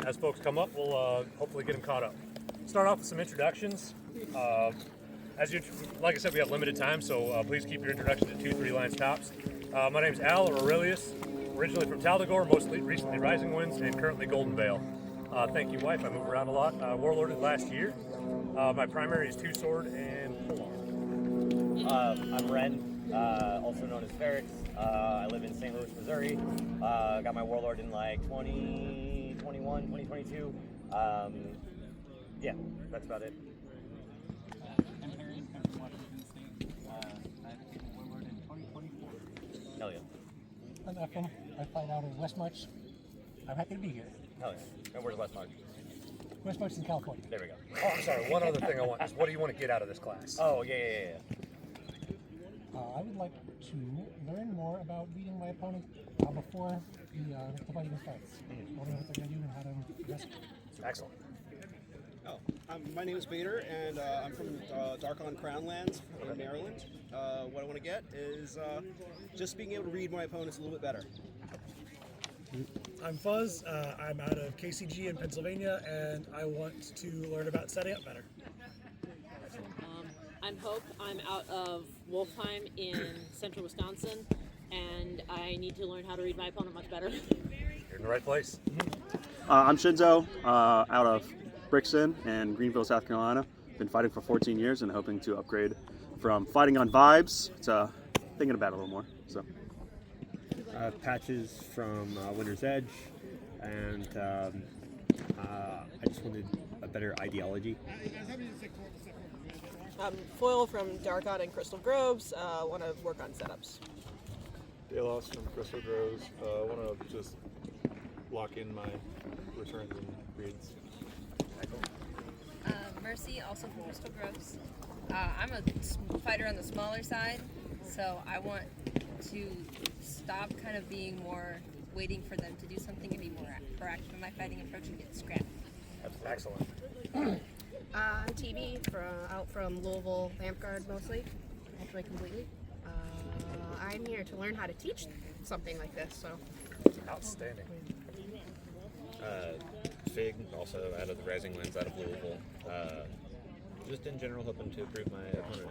as folks come up, we'll hopefully get them caught up. Start off with some introductions. Like I said, we have limited time, so please keep your introduction to 2-3 lines tops. My name is Al, or Aurelius, originally from Tal'Dorei, mostly recently Rising Winds, and currently Golden Vale. Thank you, wife. I move around a lot. Warlorded last year. My primary is 2-sword and pull-on. I'm Ren, also known as Farix. I live in St. Louis, Missouri. Got my Warlord in like 2021, 2022. Yeah, that's about it. I'm Heron. I'm from Washington State. I became a Warlord in 2024. Hell yeah. I'm Ephraim. I fight out of West March. I'm happy to be here. Hell yeah. And where's Westmark? West March is in California. There we go. Oh, I'm sorry. One other thing I want is, what do you want to get out of this class? Oh, yeah. I would like to learn more about reading my opponent before the fight even starts. What they're going to do and how to address it. Excellent. My name is Bader, and I'm from Darkon Crownlands in Maryland. What I want to get is just being able to read my opponents a little bit better. I'm Fuzz. I'm out of KCG in Pennsylvania, and I want to learn about setting up better. I'm Hope. I'm out of Wolfheim in central Wisconsin, and I need to learn how to read my opponent much better. You're in the right place. I'm Shinzo, out of Brixton in Greenville, South Carolina. Been fighting for 14 years and hoping to upgrade from fighting on vibes to thinking about it a little more. So, Patches from Winter's Edge, and I just wanted a better ideology. Foil from Darkon and Crystal Groves. Want to work on setups. Delos from Crystal Groves. Want to just lock in my returns and reads. Mercy, also from Crystal Groves. I'm a fighter on the smaller side, so I want to stop kind of being more waiting for them to do something and be more proactive in my fighting approach and get scrapped. That's excellent. I'm TV, out from Louisville, Lamp Guard mostly, actually completely. I'm here to learn how to teach something like this, so. Outstanding. Fig, also out of the Rising Winds, out of Louisville. Just in general, hoping to improve my opponent.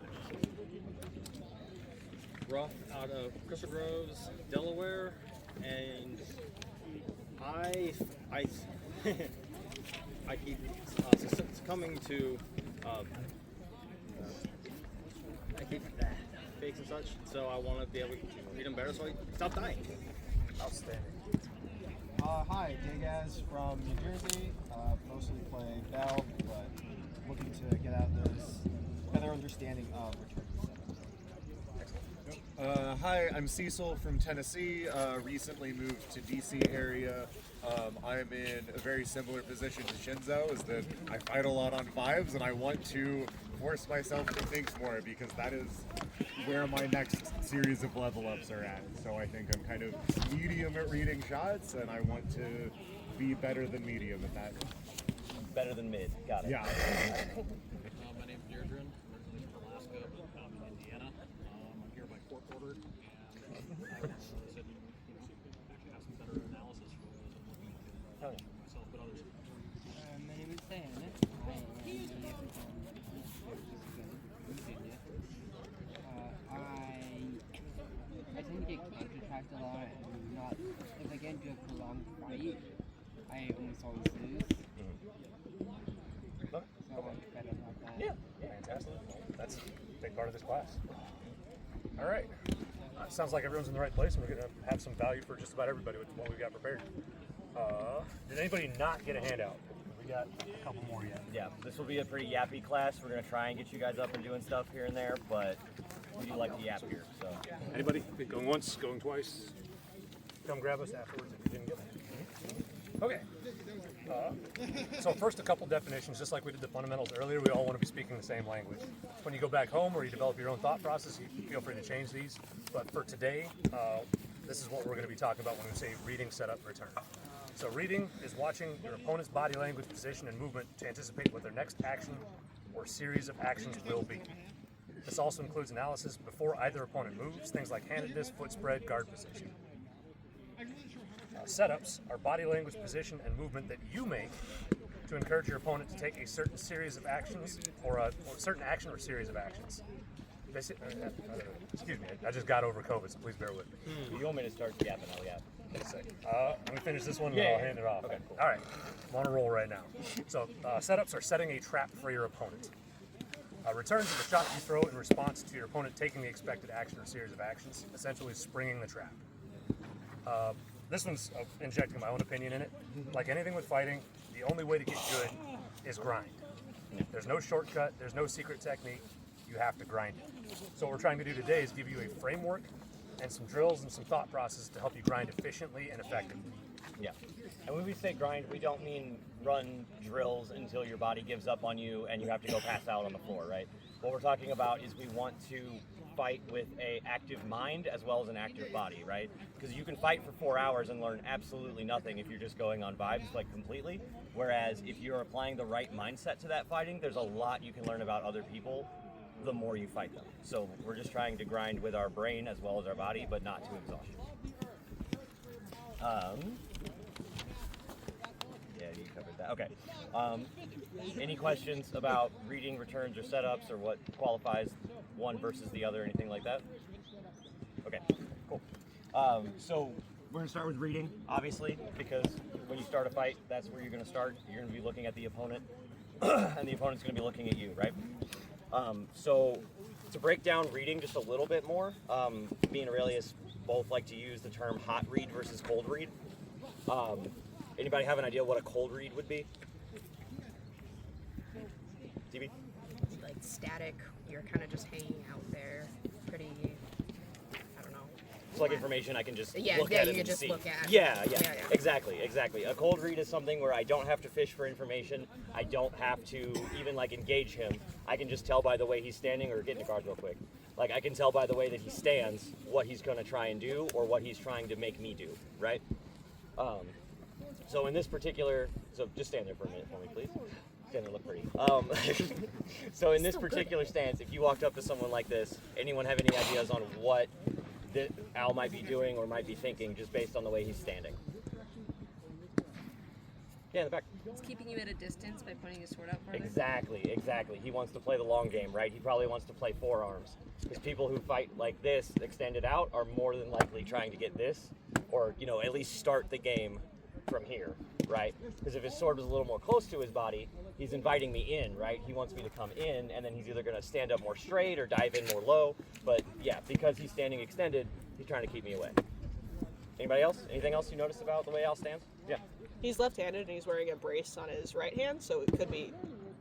Ruff out of Crystal Groves, Delaware, and I keep succumbing to fakes and such, so I want to be able to read them better so I stop dying. Outstanding. Hi, Dagaz from New Jersey. Mostly play Bell, but looking to get out those better understanding of return setups. Hi, I'm Cecil from Tennessee. Recently moved to DC area. I'm in a very similar position to Shinzo, is that I fight a lot on vibes, and I want to force myself to think more because that is where my next series of level ups are at. So I think I'm kind of medium at reading shots, and I want to be better than medium at that. Better than mid. Got it. Yeah. My name's Deirdre, originally from Alaska, but I'm in Indiana. I'm here by court order, and I said actually have some better analysis for those I'm looking at myself, but others. My name is Dan. I am from Virginia. I tend to get counter-attacked a lot, and not if I get into a prolonged fight, I almost always lose. So I'm better about that. Yeah, fantastic. That's a big part of this class. All right. Sounds like everyone's in the right place, and we're going to have some value for just about everybody with what we've got prepared. Did anybody not get a handout? We got a couple more yet. Yeah, this will be a pretty yappy class. We're going to try and get you guys up and doing stuff here and there, but we do like the yap here. So. Anybody? Going once, going twice? Come grab us afterwards if you didn't get it. Okay. So first, a couple definitions. Just like we did the fundamentals earlier, we all want to be speaking the same language. When you go back home or you develop your own thought process, you feel free to change these. But for today, this is what we're going to be talking about when we say reading, setup, return. So reading is watching your opponent's body language, position, and movement to anticipate what their next action or series of actions will be. This also includes analysis before either opponent moves, things like handedness, foot spread, guard position. Setups are body language, position, and movement that you make to encourage your opponent to take a certain series of actions or a certain action or series of actions. Excuse me, I just got over COVID, so please bear with me. You want me to start yapping? I'll yap. I'm gonna finish this one and then I'll hand it off. Okay, cool. All right, I'm on a roll right now. So setups are setting a trap for your opponent. Returns are the shot you throw in response to your opponent taking the expected action or series of actions, essentially springing the trap. This one's injecting my own opinion in it. Like anything with fighting, the only way to get good is grind. There's no shortcut, there's no secret technique, you have to grind it. So what we're trying to do today is give you a framework and some drills and some thought processes to help you grind efficiently and effectively. Yeah. And when we say grind, we don't mean run drills until your body gives up on you and you have to go pass out on the floor, right? What we're talking about is we want to fight with an active mind as well as an active body, right? Because you can fight for 4 hours and learn absolutely nothing if you're just going on vibes like completely. Whereas if you're applying the right mindset to that fighting, there's a lot you can learn about other people the more you fight them. So we're just trying to grind with our brain as well as our body, but not to exhaustion. Yeah, you covered that. Okay. Any questions about reading, returns, or setups, or what qualifies one versus the other, anything like that? Okay, cool. So we're going to start with reading, obviously, because when you start a fight, that's where you're going to start. You're going to be looking at the opponent, and the opponent's going to be looking at you, right? So to break down reading just a little bit more, me and Aurelius both like to use the term hot read versus cold read. Anybody have an idea what a cold read would be? TV? Like static, you're kind of just hanging out there, pretty, I don't know. It's like information I can just Yeah, look yeah, at you it can and just see. look at. Yeah, Yeah, yeah. exactly. A cold read is something where I don't have to fish for information. I don't have to even like engage him. I can just tell by the way he's standing, or get in the cards real quick. Like I can tell by the way that he stands what he's going to try and do or what he's trying to make me do, right? So in this particular, so just stand there for a minute for me, please. Stand there, look pretty. So in this particular stance, if you walked up to someone like this, anyone have any ideas on what Al might be doing or might be thinking just based on the way he's standing? Yeah, in the back. It's keeping you at a distance by pointing his sword out further. Exactly. He wants to play the long game, right? He probably wants to play forearms. Because people who fight like this, extended out, are more than likely trying to get this, or, you know, at least start the game from here, right? Because if his sword was a little more close to his body, he's inviting me in, right? He wants me to come in, and then he's either going to stand up more straight or dive in more low. But yeah, because he's standing extended, he's trying to keep me away. Anybody else? Anything else you noticed about the way Al stands? Yeah. He's left-handed and he's wearing a brace on his right hand, so it could be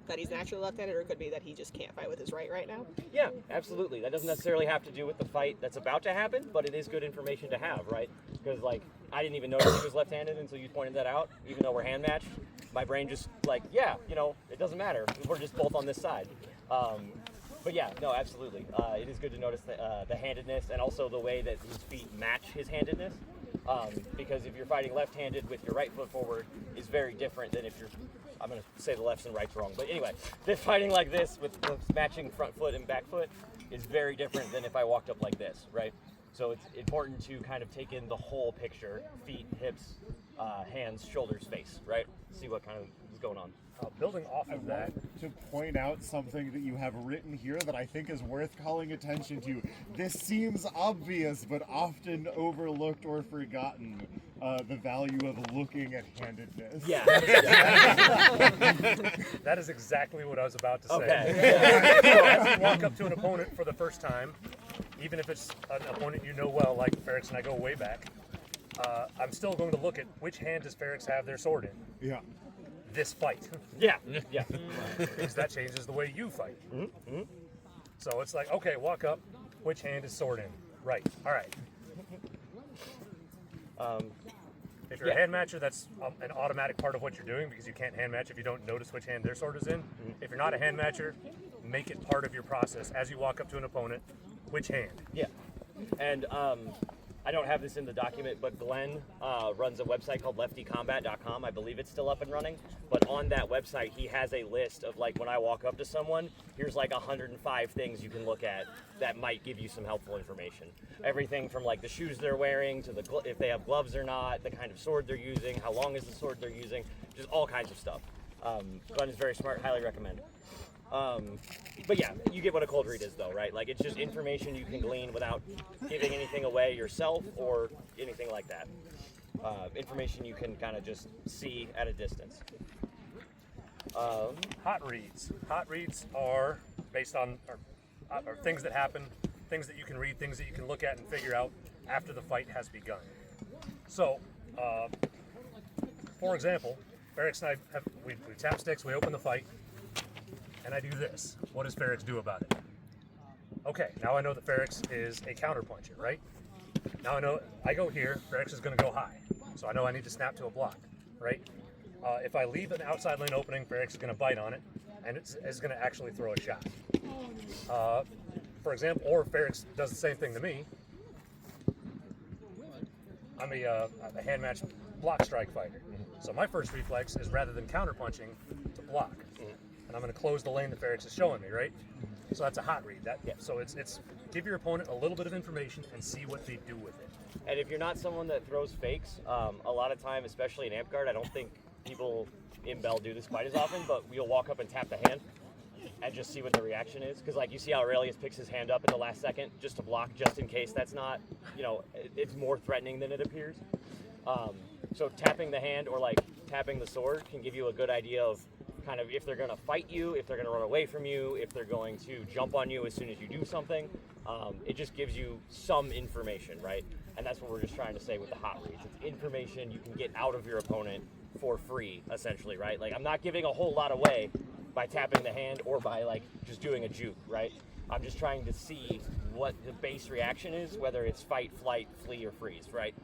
that he's naturally left-handed, or it could be that he just can't fight with his right now. Yeah, absolutely. That doesn't necessarily have to do with the fight that's about to happen, but it is good information to have, right? Because, like, I didn't even notice he was left-handed until you pointed that out, even though we're hand-matched. My brain just, like, yeah, you know, it doesn't matter. We're just both on this side. But yeah, no, absolutely. It is good to notice the handedness and also the way that his feet match his handedness. Because if you're fighting left-handed with your right foot forward is very different than if you're, I'm going to say the lefts and rights wrong, but anyway, this fighting like this with matching front foot and back foot is very different than if I walked up like this, right? So it's important to kind of take in the whole picture: feet, hips, hands, shoulders, face, right? See what kind of is going on. Building off of that, to point out something that you have written here that I think is worth calling attention to. This seems obvious, but often overlooked or forgotten. The value of looking at handedness. Yeah. That is exactly what I was about to say. Okay. So as you walk up to an opponent for the first time, even if it's an opponent you know well, like Farix and I go way back, I'm still going to look at which hand does Farix have their sword in. Yeah. This fight. Yeah. Because that changes the way you fight. So it's like, okay, walk up, which hand is sword in? Right. All right. If you're a hand matcher, that's an automatic part of what you're doing because you can't hand match if you don't notice which hand their sword is in. If you're not a hand matcher, make it part of your process as you walk up to an opponent. Which hand? Yeah. And I don't have this in the document, but Glenn runs a website called leftycombat.com. I believe it's still up and running. But on that website, he has a list of, like, when I walk up to someone, here's like 105 things you can look at that might give you some helpful information. Everything from like the shoes they're wearing to the if they have gloves or not, the kind of sword they're using, how long is the sword they're using, just all kinds of stuff. Glenn is very smart, highly recommend. But yeah, you get what a cold read is though, right? Like, it's just information you can glean without giving anything away yourself or anything like that. Information you can kind of just see at a distance. Hot reads. Hot reads are based on are things that happen, things that you can read, things that you can look at and figure out after the fight has begun. So, for example, Farix and I we tap sticks, we open the fight, and I do this. What does Farix do about it? Okay, now I know that Farix is a counterpuncher, right? Now I know I go here, Farix is going to go high. So I know I need to snap to a block, right? If I leave an outside lane opening, Farix is going to bite on it, and it's going to actually throw a shot. For example, or Farix does the same thing to me. I'm a hand-matched block strike fighter. So my first reflex is, rather than counterpunching, to block. And I'm going to close the lane that Farix is showing me, right? So that's a hot read. So it's give your opponent a little bit of information and see what they do with it. And if you're not someone that throws fakes, a lot of time, especially in Amp Guard, I don't think people in Bell do this quite as often, but we'll walk up and tap the hand and just see what the reaction is. Because, like, you see how Aurelius picks his hand up at the last second just to block, just in case that's not, it's more threatening than it appears. So tapping the hand or, like, tapping the sword can give you a good idea of kind of if they're going to fight you, if they're going to run away from you, if they're going to jump on you as soon as you do something. It just gives you some information, right? And that's what we're just trying to say with the hot reads. It's information you can get out of your opponent for free, essentially, right? Like, I'm not giving a whole lot away by tapping the hand or by, like, just doing a juke, right? I'm just trying to see what the base reaction is, whether it's fight, flight, flee, or freeze, right?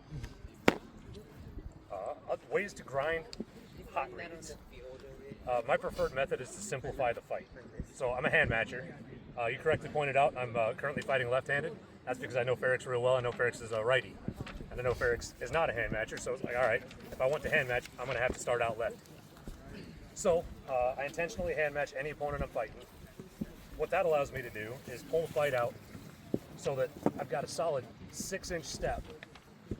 Ways to grind hot reads. My preferred method is to simplify the fight. So I'm a hand matcher. You correctly pointed out I'm currently fighting left-handed. That's because I know Farix real well. I know Farix is a righty. And I know Farix is not a hand matcher, so it's like, all right, if I want to hand match, I'm going to have to start out left. So I intentionally hand match any opponent I'm fighting. What that allows me to do is pull the fight out so that I've got a solid 6-inch step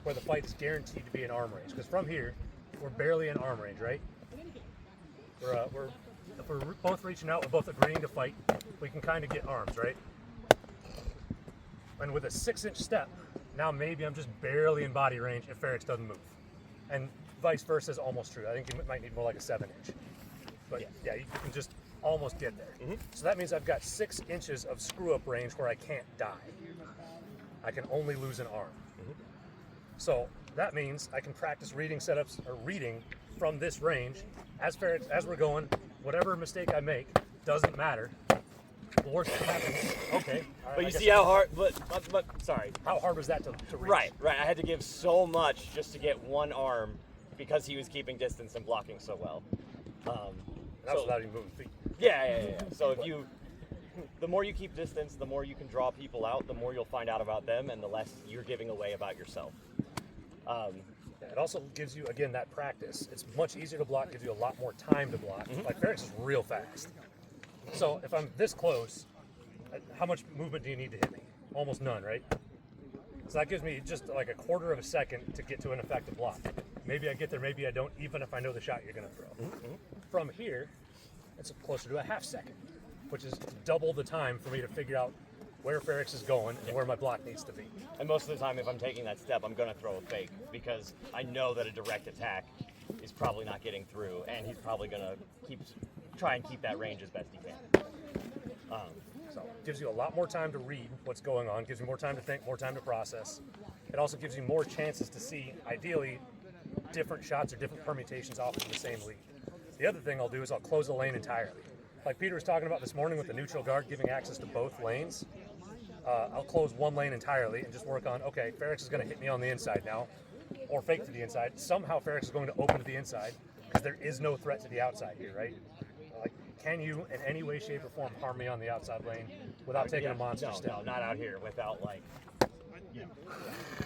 where the fight is guaranteed to be in arm range. Because from here, we're barely in arm range, right? If we're both reaching out, we're both agreeing to fight, we can kind of get arms, right? And with a 6-inch step, now maybe I'm just barely in body range if Farix doesn't move. And vice versa is almost true. I think you might need more like a 7-inch. But yeah, you can just almost get there. So that means I've got 6 inches of screw-up range where I can't die. I can only lose an arm. So that means I can practice reading setups or reading from this range as we're going. Whatever mistake I make doesn't matter. The worst that happens, okay. All right, but you see how hard, but sorry. How hard was that to reach? Right. I had to give so much just to get one arm because he was keeping distance and blocking so well. That was without even moving feet. Yeah. So the more you keep distance, the more you can draw people out, the more you'll find out about them, and the less you're giving away about yourself. It also gives you, again, that practice. It's much easier to block, gives you a lot more time to block. Like, Farix is real fast. So if I'm this close, how much movement do you need to hit me? Almost none, right? So that gives me just like a quarter of a second to get to an effective block. Maybe I get there, maybe I don't, even if I know the shot you're going to throw. From here, it's closer to a half second, which is double the time for me to figure out where Farix is going and where my block needs to be. And most of the time, if I'm taking that step, I'm going to throw a fake because I know that a direct attack is probably not getting through, and he's probably going to try and keep that range as best he can. So it gives you a lot more time to read what's going on, gives you more time to think, more time to process. It also gives you more chances to see, ideally, different shots or different permutations off of the same lead. The other thing I'll do is I'll close the lane entirely. Like Peter was talking about this morning with the neutral guard giving access to both lanes. I'll close one lane entirely and just work on, okay, Farix is going to hit me on the inside now, or fake to the inside. Somehow Farix is going to open to the inside because there is no threat to the outside here, right? Like, can you in any way, shape, or form harm me on the outside lane without taking a monster step? No, not out here without, like,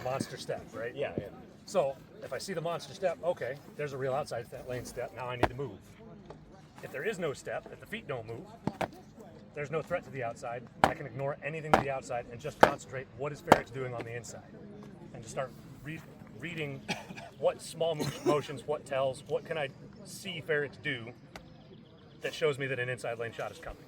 monster step, right? Yeah, yeah. So if I see the monster step, okay, there's a real outside lane step. Now I need to move. If there is no step, if the feet don't move, there's no threat to the outside. I can ignore anything to the outside and just concentrate what is Farix doing on the inside, and just start reading what small motions, what tells, what can I see Farix do that shows me that an inside lane shot is coming.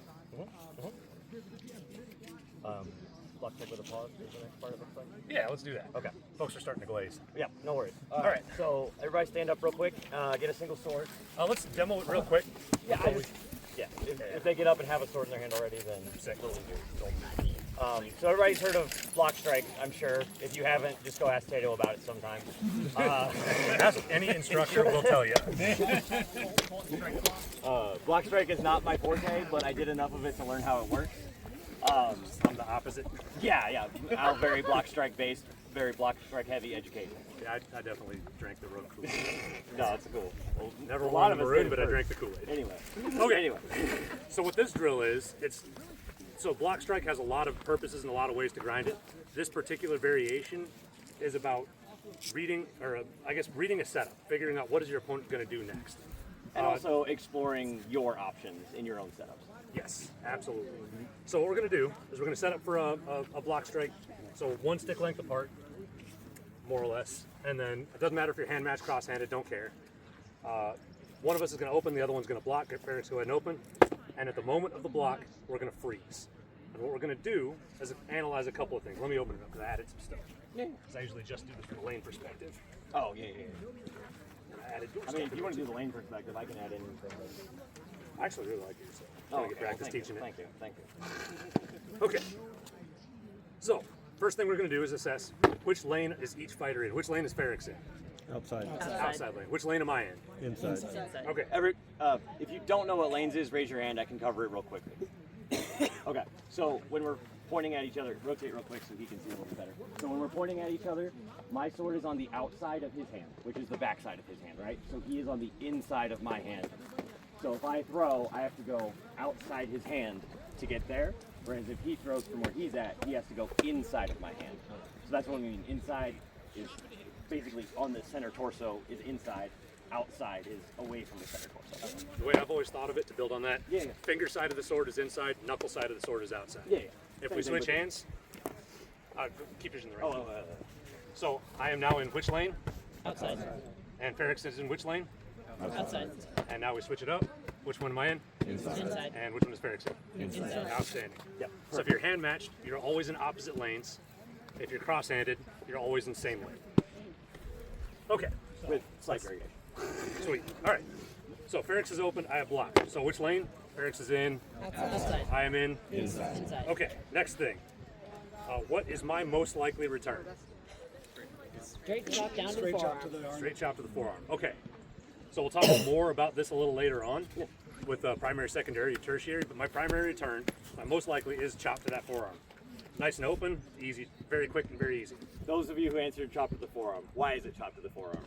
Block check with a pause is the next part of it. Yeah, let's do that. Okay. Folks are starting to glaze. Yeah, no worries. All right. So everybody stand up real quick. Get a single sword. Let's demo it real quick. Yeah, if they get up and have a sword in their hand already, then it's a little easier. So everybody's heard of block strike, I'm sure. If you haven't, just go ask Tato about it sometime. Ask any instructor will tell you. Block strike is not my forte, but I did enough of it to learn how it works. I'm the opposite. Yeah. I'm very block strike based, very block strike heavy education. Yeah, I definitely drank the road Kool-Aid. No, it's cool. Well, Never a won lot the of us maroon, did but I first. drank the Kool-Aid. Anyway. Okay. Anyway. So what this drill is, so block strike has a lot of purposes and a lot of ways to grind it. This particular variation is about reading a setup, figuring out what is your opponent going to do next. And also exploring your options in your own setups. Yes, absolutely. So what we're going to do is we're going to set up for a block strike, so one stick length apart, more or less, and then it doesn't matter if you're hand matched, cross-handed, don't care. One of us is going to open, the other one's going to block. Get Farix, go ahead and open, and at the moment of the block, we're going to freeze. And what we're going to do is analyze a couple of things. Let me open it up because I added some stuff. Yeah. Because I usually just do this from a lane perspective. Oh, yeah. I added I mean, if you want to do the lane perspective, I can add anything. I actually really like yours. Oh, I get practice teaching it. Thank you. Okay. So, first thing we're going to do is assess which lane is each fighter in. Which lane is Farix in? Outside. Outside lane. Which lane am I in? Inside. Okay. If you don't know what lanes is, raise your hand. I can cover it real quickly. Okay. So when we're pointing at each other, rotate real quick so he can see a little bit better. So when we're pointing at each other, my sword is on the outside of his hand, which is the back side of his hand, right? So he is on the inside of my hand. So if I throw, I have to go outside his hand to get there. Whereas if he throws from where he's at, he has to go inside of my hand. So that's what I mean. Inside is basically on the center torso is inside. Outside is away from the center torso. The way I've always thought of it, to build on that, finger side of the sword is inside, knuckle side of the sword is outside. If we switch hands, keep yours in the right. So I am now in which lane? Outside. And Farix is in which lane? Outside. And now we switch it up. Which one am I in? Inside. And which one is Farix in? Inside. Outstanding. Yep. So if you're hand matched, you're always in opposite lanes. If you're cross-handed, you're always in the same lane. Okay. With slight variation. Sweet. All right. So Farix is open. I have block. So which lane? Farix is in. Outside. I am in. Inside. Okay. Next thing. What is my most likely return? Straight chop down to the forearm. Straight chop to the forearm. Okay. So we'll talk more about this a little later on with primary, secondary, tertiary. But my primary return, my most likely, is chop to that forearm. Nice and open, easy, very quick and very easy. Those of you who answered chop to the forearm, why is it chop to the forearm?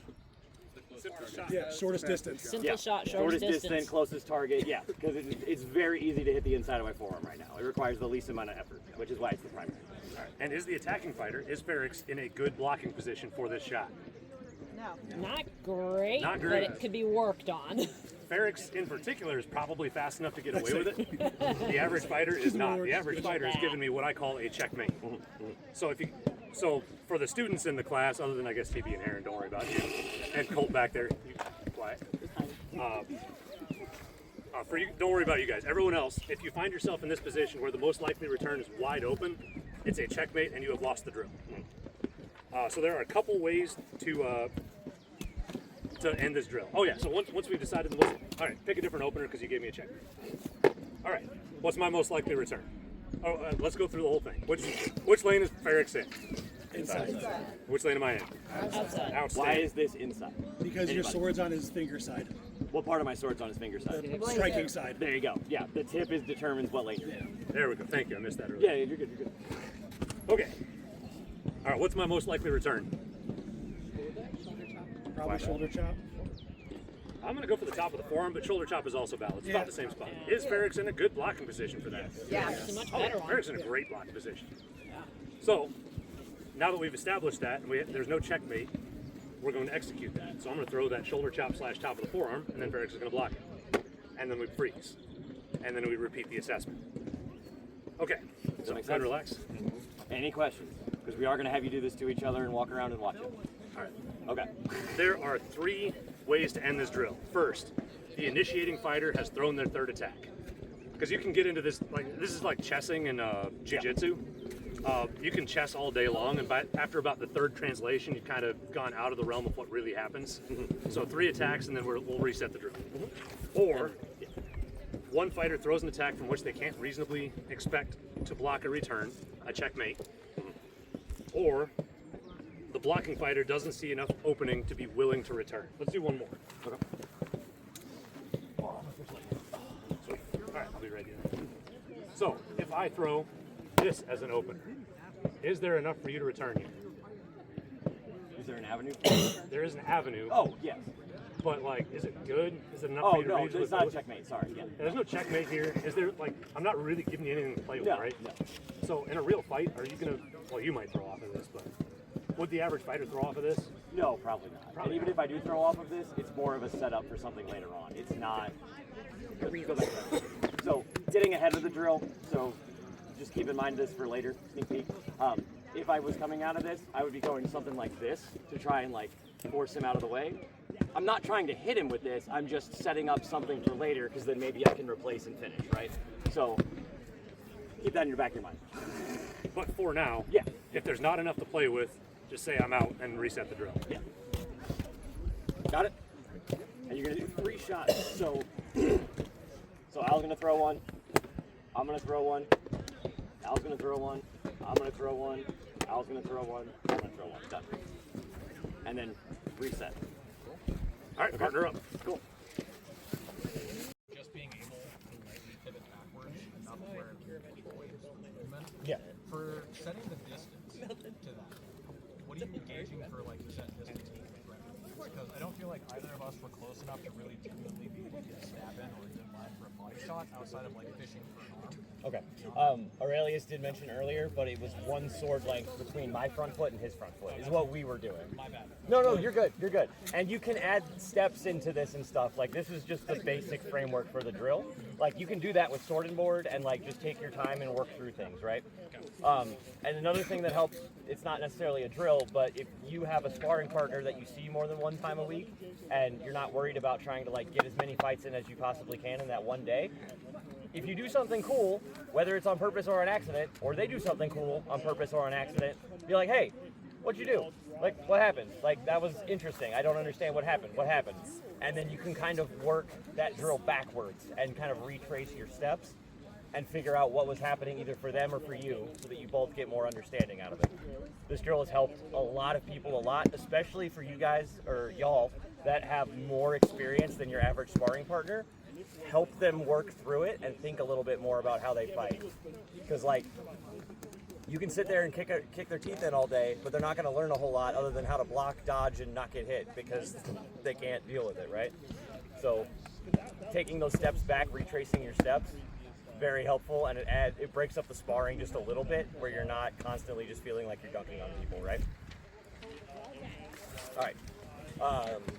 Yeah, shortest distance. Simple shot, shortest distance. Closest target. Yeah, because it's very easy to hit the inside of my forearm right now. It requires the least amount of effort, which is why it's the primary. All right. And is the attacking fighter, is Farix in a good blocking position for this shot? No. Not great, Not but great. it could be worked on. Ferrix in particular is probably fast enough to get away with it. The average fighter is not. The average fighter is giving me what I call a checkmate. So for the students in the class, other than I guess TB and Heron, don't worry about you, and Colt back there, quiet. For you, don't worry about you guys. Everyone else, if you find yourself in this position where the most likely return is wide open, it's a checkmate and you have lost the drill. So there are a couple ways to end this drill. Oh yeah, so once we've decided, all right, pick a different opener because you gave me a check. All right, what's my most likely return? Oh, let's go through the whole thing. Which lane is Farix in? Inside. Which lane am I in? Outside. Outstanding. Why is this inside? Because your sword's on his finger side. What part of my sword's on his finger side? The striking side. There you go. Yeah, the tip determines what lane you're in. There we go. Thank you. I missed that earlier. Yeah, you're good. You're good. Okay. All right. What's my most likely return? Probably shoulder chop. I'm going to go for the top of the forearm, but shoulder chop is also valid. It's about the same spot. Is Farix in a good blocking position for that? Yeah, it's a much better one. Farix in a great blocking position. So now that we've established that, and there's no checkmate, we're going to execute that. So I'm going to throw that shoulder chop / top of the forearm, and then Farix is going to block it. And then we freeze. And then we repeat the assessment. Okay, so Makes go and sense. relax. Any questions? Because we are going to have you do this to each other and walk around and watch it. All right. Okay. There are 3 ways to end this drill. First, the initiating fighter has thrown their 3rd attack. Because you can get into this, like this is like chessing and jiu-jitsu. You can chess all day long, and after about the 3rd translation, you've kind of gone out of the realm of what really happens. So 3 attacks, and then we'll reset the drill. Or 1 fighter throws an attack from which they can't reasonably expect to block a return, a checkmate. Or the blocking fighter doesn't see enough opening to be willing to return. Let's do 1 more. Okay. Sweet. All right, I'll be ready. So, if I throw this as an opener, is there enough for you to return here? Is there an avenue? There is an avenue. Oh, yes. But, like, is it good? Is it enough Oh, for you to no, reasonably there's not a both? checkmate, sorry. Yeah. There's no checkmate here. Is there, like, I'm not really giving you anything to play with, No, right? no. So, in a real fight, are you going to, well, you might throw off of this, but would the average fighter throw off of this? No, probably not. Probably and even if I do throw off of this, it's more of a setup for something later on. It's not. Go back there. So, getting ahead of the drill, so just keep in mind this for later, sneak peek. If I was coming out of this, I would be going something like this to try and like force him out of the way. I'm not trying to hit him with this, I'm just setting up something for later because then maybe I can replace and finish, right? So, keep that in your back of your mind. But for now, yeah. If there's not enough to play with, just say I'm out and reset the drill. Yeah. Got it? And you're gonna do 3 shots. So Al's gonna throw 1. I'm gonna throw 1. Al's gonna throw 1. I'm gonna throw 1. Al's gonna throw 1. I'm gonna throw 1. Done. And then reset. All right, partner up. Cool. Just being able to lightly pivot backwards enough where people always movement. Yeah. For setting the distance to that, what are you gauging for like set distance because I don't feel like either of us were close enough to really genuinely be able to get a stab in or even line for a body shot outside of like fishing for an arm. Okay. Aurelius did mention earlier, but it was 1 sword length between my front foot and his front foot is what we were doing. My bad. No, you're good. You're good. And you can add steps into this and stuff. Like this is just the basic framework for the drill. Like you can do that with sword and board and like just take your time and work through things, right? And another thing that helps, it's not necessarily a drill, but if you have a sparring partner that you see more than 1 time a week and you're not worried about trying to like get as many fights in as you possibly can in that one day, if you do something cool, whether it's on purpose or an accident, or they do something cool on purpose or an accident, be like, hey, what'd you do? Like, what happened? Like, that was interesting. I don't understand what happened. What happened? And then you can kind of work that drill backwards and kind of retrace your steps and figure out what was happening either for them or for you so that you both get more understanding out of it. This drill has helped a lot of people a lot, especially for you guys or y'all that have more experience than your average sparring partner. Help them work through it and think a little bit more about how they fight. Because like, you can sit there and kick their teeth in all day, but they're not going to learn a whole lot other than how to block, dodge, and not get hit because they can't deal with it, right? So taking those steps back, retracing your steps, very helpful, and it breaks up the sparring just a little bit where you're not constantly just feeling like you're dunking on people, right? All right.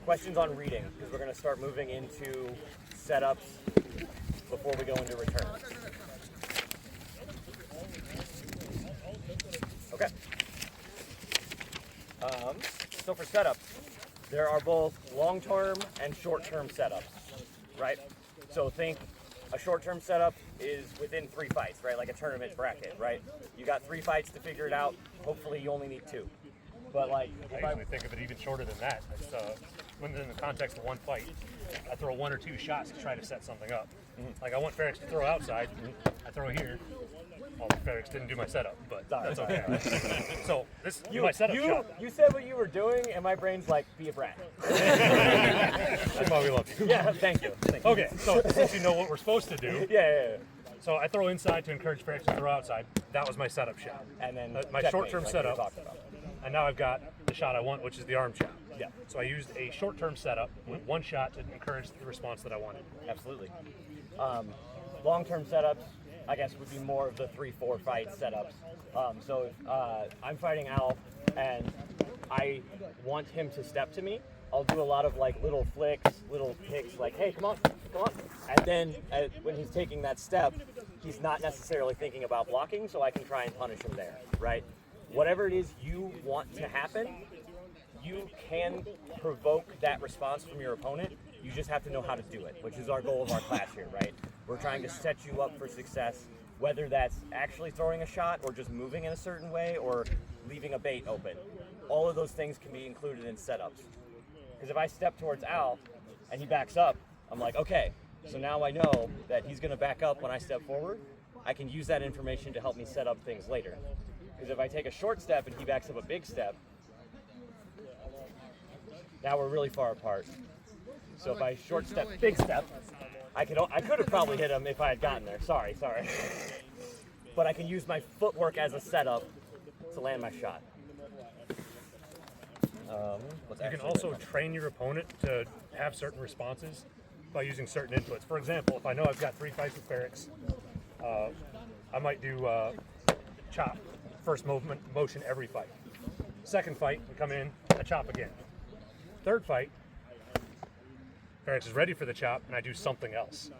Questions on reading, because we're going to start moving into setups before we go into returns. Okay. So for setups, there are both long-term and short-term setups, right? So think a short-term setup is within 3 fights, right? Like a tournament bracket, right? You got 3 fights to figure it out. Hopefully you only need 2. But like, I usually think of it even shorter than that. It's, when in the context of 1 fight, I throw 1 or 2 shots to try to set something up. Like I want Farix to throw outside, I throw here. Well, Farix didn't do my setup, but that's okay. So this is my setup shot. You said what you were doing, and my brain's like, be a brat. That's why we love you. Yeah, thank you. Okay, so since you know what we're supposed to do. Yeah. So I throw inside to encourage Farix to throw outside. That was my setup shot. And then my short-term like setup. And now I've got the shot I want, which is the arm shot. Yeah. So I used a short-term setup with 1 shot to encourage the response that I wanted. Absolutely. Long-term setups, I guess, would be more of the 3-4 fight setups. So if I'm fighting Al and I want him to step to me, I'll do a lot of like little flicks, little kicks, like, hey, come on. And then when he's taking that step, he's not necessarily thinking about blocking, so I can try and punish him there, right? Whatever it is you want to happen, you can provoke that response from your opponent. You just have to know how to do it, which is our goal of our class here, right? We're trying to set you up for success, whether that's actually throwing a shot or just moving in a certain way or leaving a bait open. All of those things can be included in setups. Because if I step towards Al and he backs up, I'm like, okay, so now I know that he's going to back up when I step forward. I can use that information to help me set up things later. Because if I take a short step and he backs up a big step, now we're really far apart. So if I short step, big step, I could have probably hit him if I had gotten there. Sorry. But I can use my footwork as a setup to land my shot. You can also train your opponent to have certain responses by using certain inputs. For example, if I know I've got 3 fights with Farix, I might do chop, first motion every fight. Second fight, we come in, I chop again. Third fight, Farix is ready for the chop, and I do something else.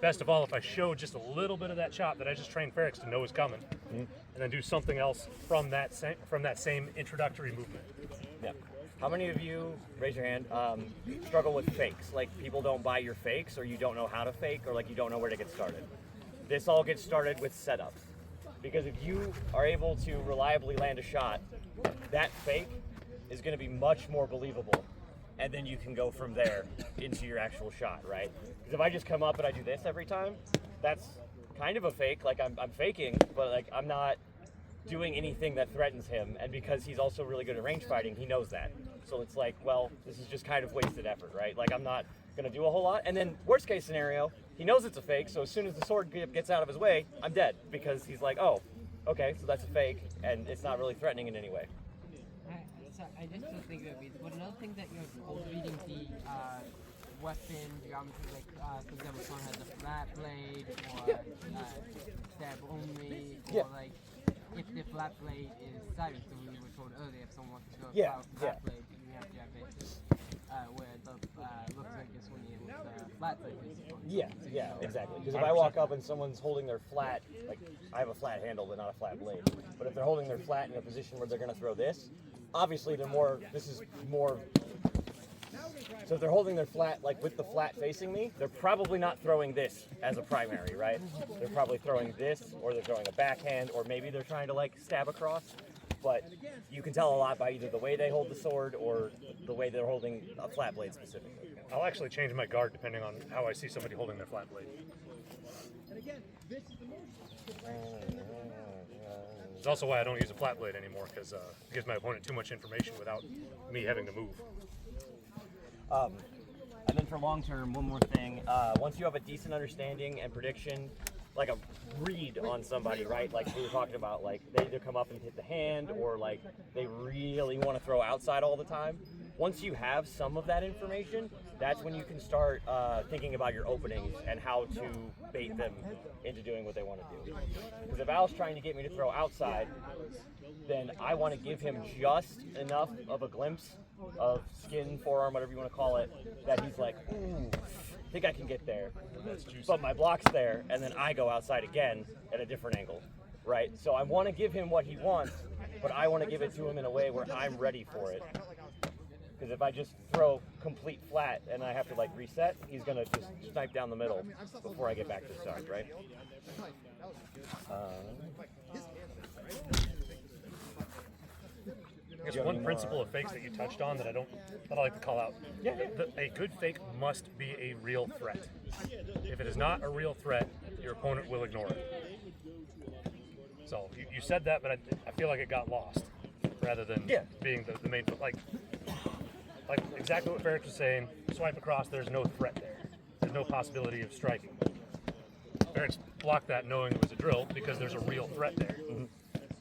Best of all, if I show just a little bit of that chop that I just trained Farix to know is coming, and then do something else from that same introductory movement. Yeah. How many of you, raise your hand, struggle with fakes? Like people don't buy your fakes, or you don't know how to fake, or like you don't know where to get started. This all gets started with setups. Because if you are able to reliably land a shot, that fake is going to be much more believable. And then you can go from there into your actual shot, right? Because if I just come up and I do this every time, that's kind of a fake. Like I'm faking, but like I'm not doing anything that threatens him. And because he's also really good at range fighting, he knows that. So it's like, well, this is just kind of wasted effort, right? Like I'm not going to do a whole lot. And then worst case scenario, he knows it's a fake. So as soon as the sword gets out of his way, I'm dead because he's like, oh, okay, so that's a fake and it's not really threatening in any way. I just don't think that would be. But another thing that reading the weapon geometry, like for example, someone has a flat blade or stab only, or like if the flat blade is silenced, so we were told earlier, if someone wants to go flat blade, you have to have it where the looks like this one is flat blade. Yeah, exactly. Because if I walk up and someone's holding their flat, like I have a flat handle but not a flat blade, but if they're holding their flat in a position where they're going to throw this, obviously this is more, so if they're holding their flat, like with the flat facing me, they're probably not throwing this as a primary, right? They're probably throwing this, or they're throwing a backhand, or maybe they're trying to like stab across. But you can tell a lot by either the way they hold the sword or the way they're holding a flat blade specifically. I'll actually change my guard depending on how I see somebody holding their flat blade. It's also why I don't use a flat blade anymore, because it gives my opponent too much information without me having to move. And then for long term, one more thing. Once you have a decent understanding and prediction, like a read on somebody, right? Like we were talking about, like they either come up and hit the hand, or like they really want to throw outside all the time. Once you have some of that information, that's when you can start thinking about your openings and how to bait them into doing what they want to do. Because if Al's trying to get me to throw outside, then I want to give him just enough of a glimpse of skin, forearm, whatever you want to call it, that he's like, ooh, I think I can get there. But my block's there, and then I go outside again at a different angle, right? So I want to give him what he wants, but I want to give it to him in a way where I'm ready for it. Because if I just throw complete flat and I have to like reset, he's going to just snipe down the middle before I get back to the start, right? I guess one principle of fakes that you touched on that I like to call out. A good fake must be a real threat. If it is not a real threat, your opponent will ignore it. So you said that, but I feel like it got lost rather than being the main. Like exactly what Farix was saying. Swipe across. There's no threat there. There's no possibility of striking. Farix blocked that knowing it was a drill because there's a real threat there.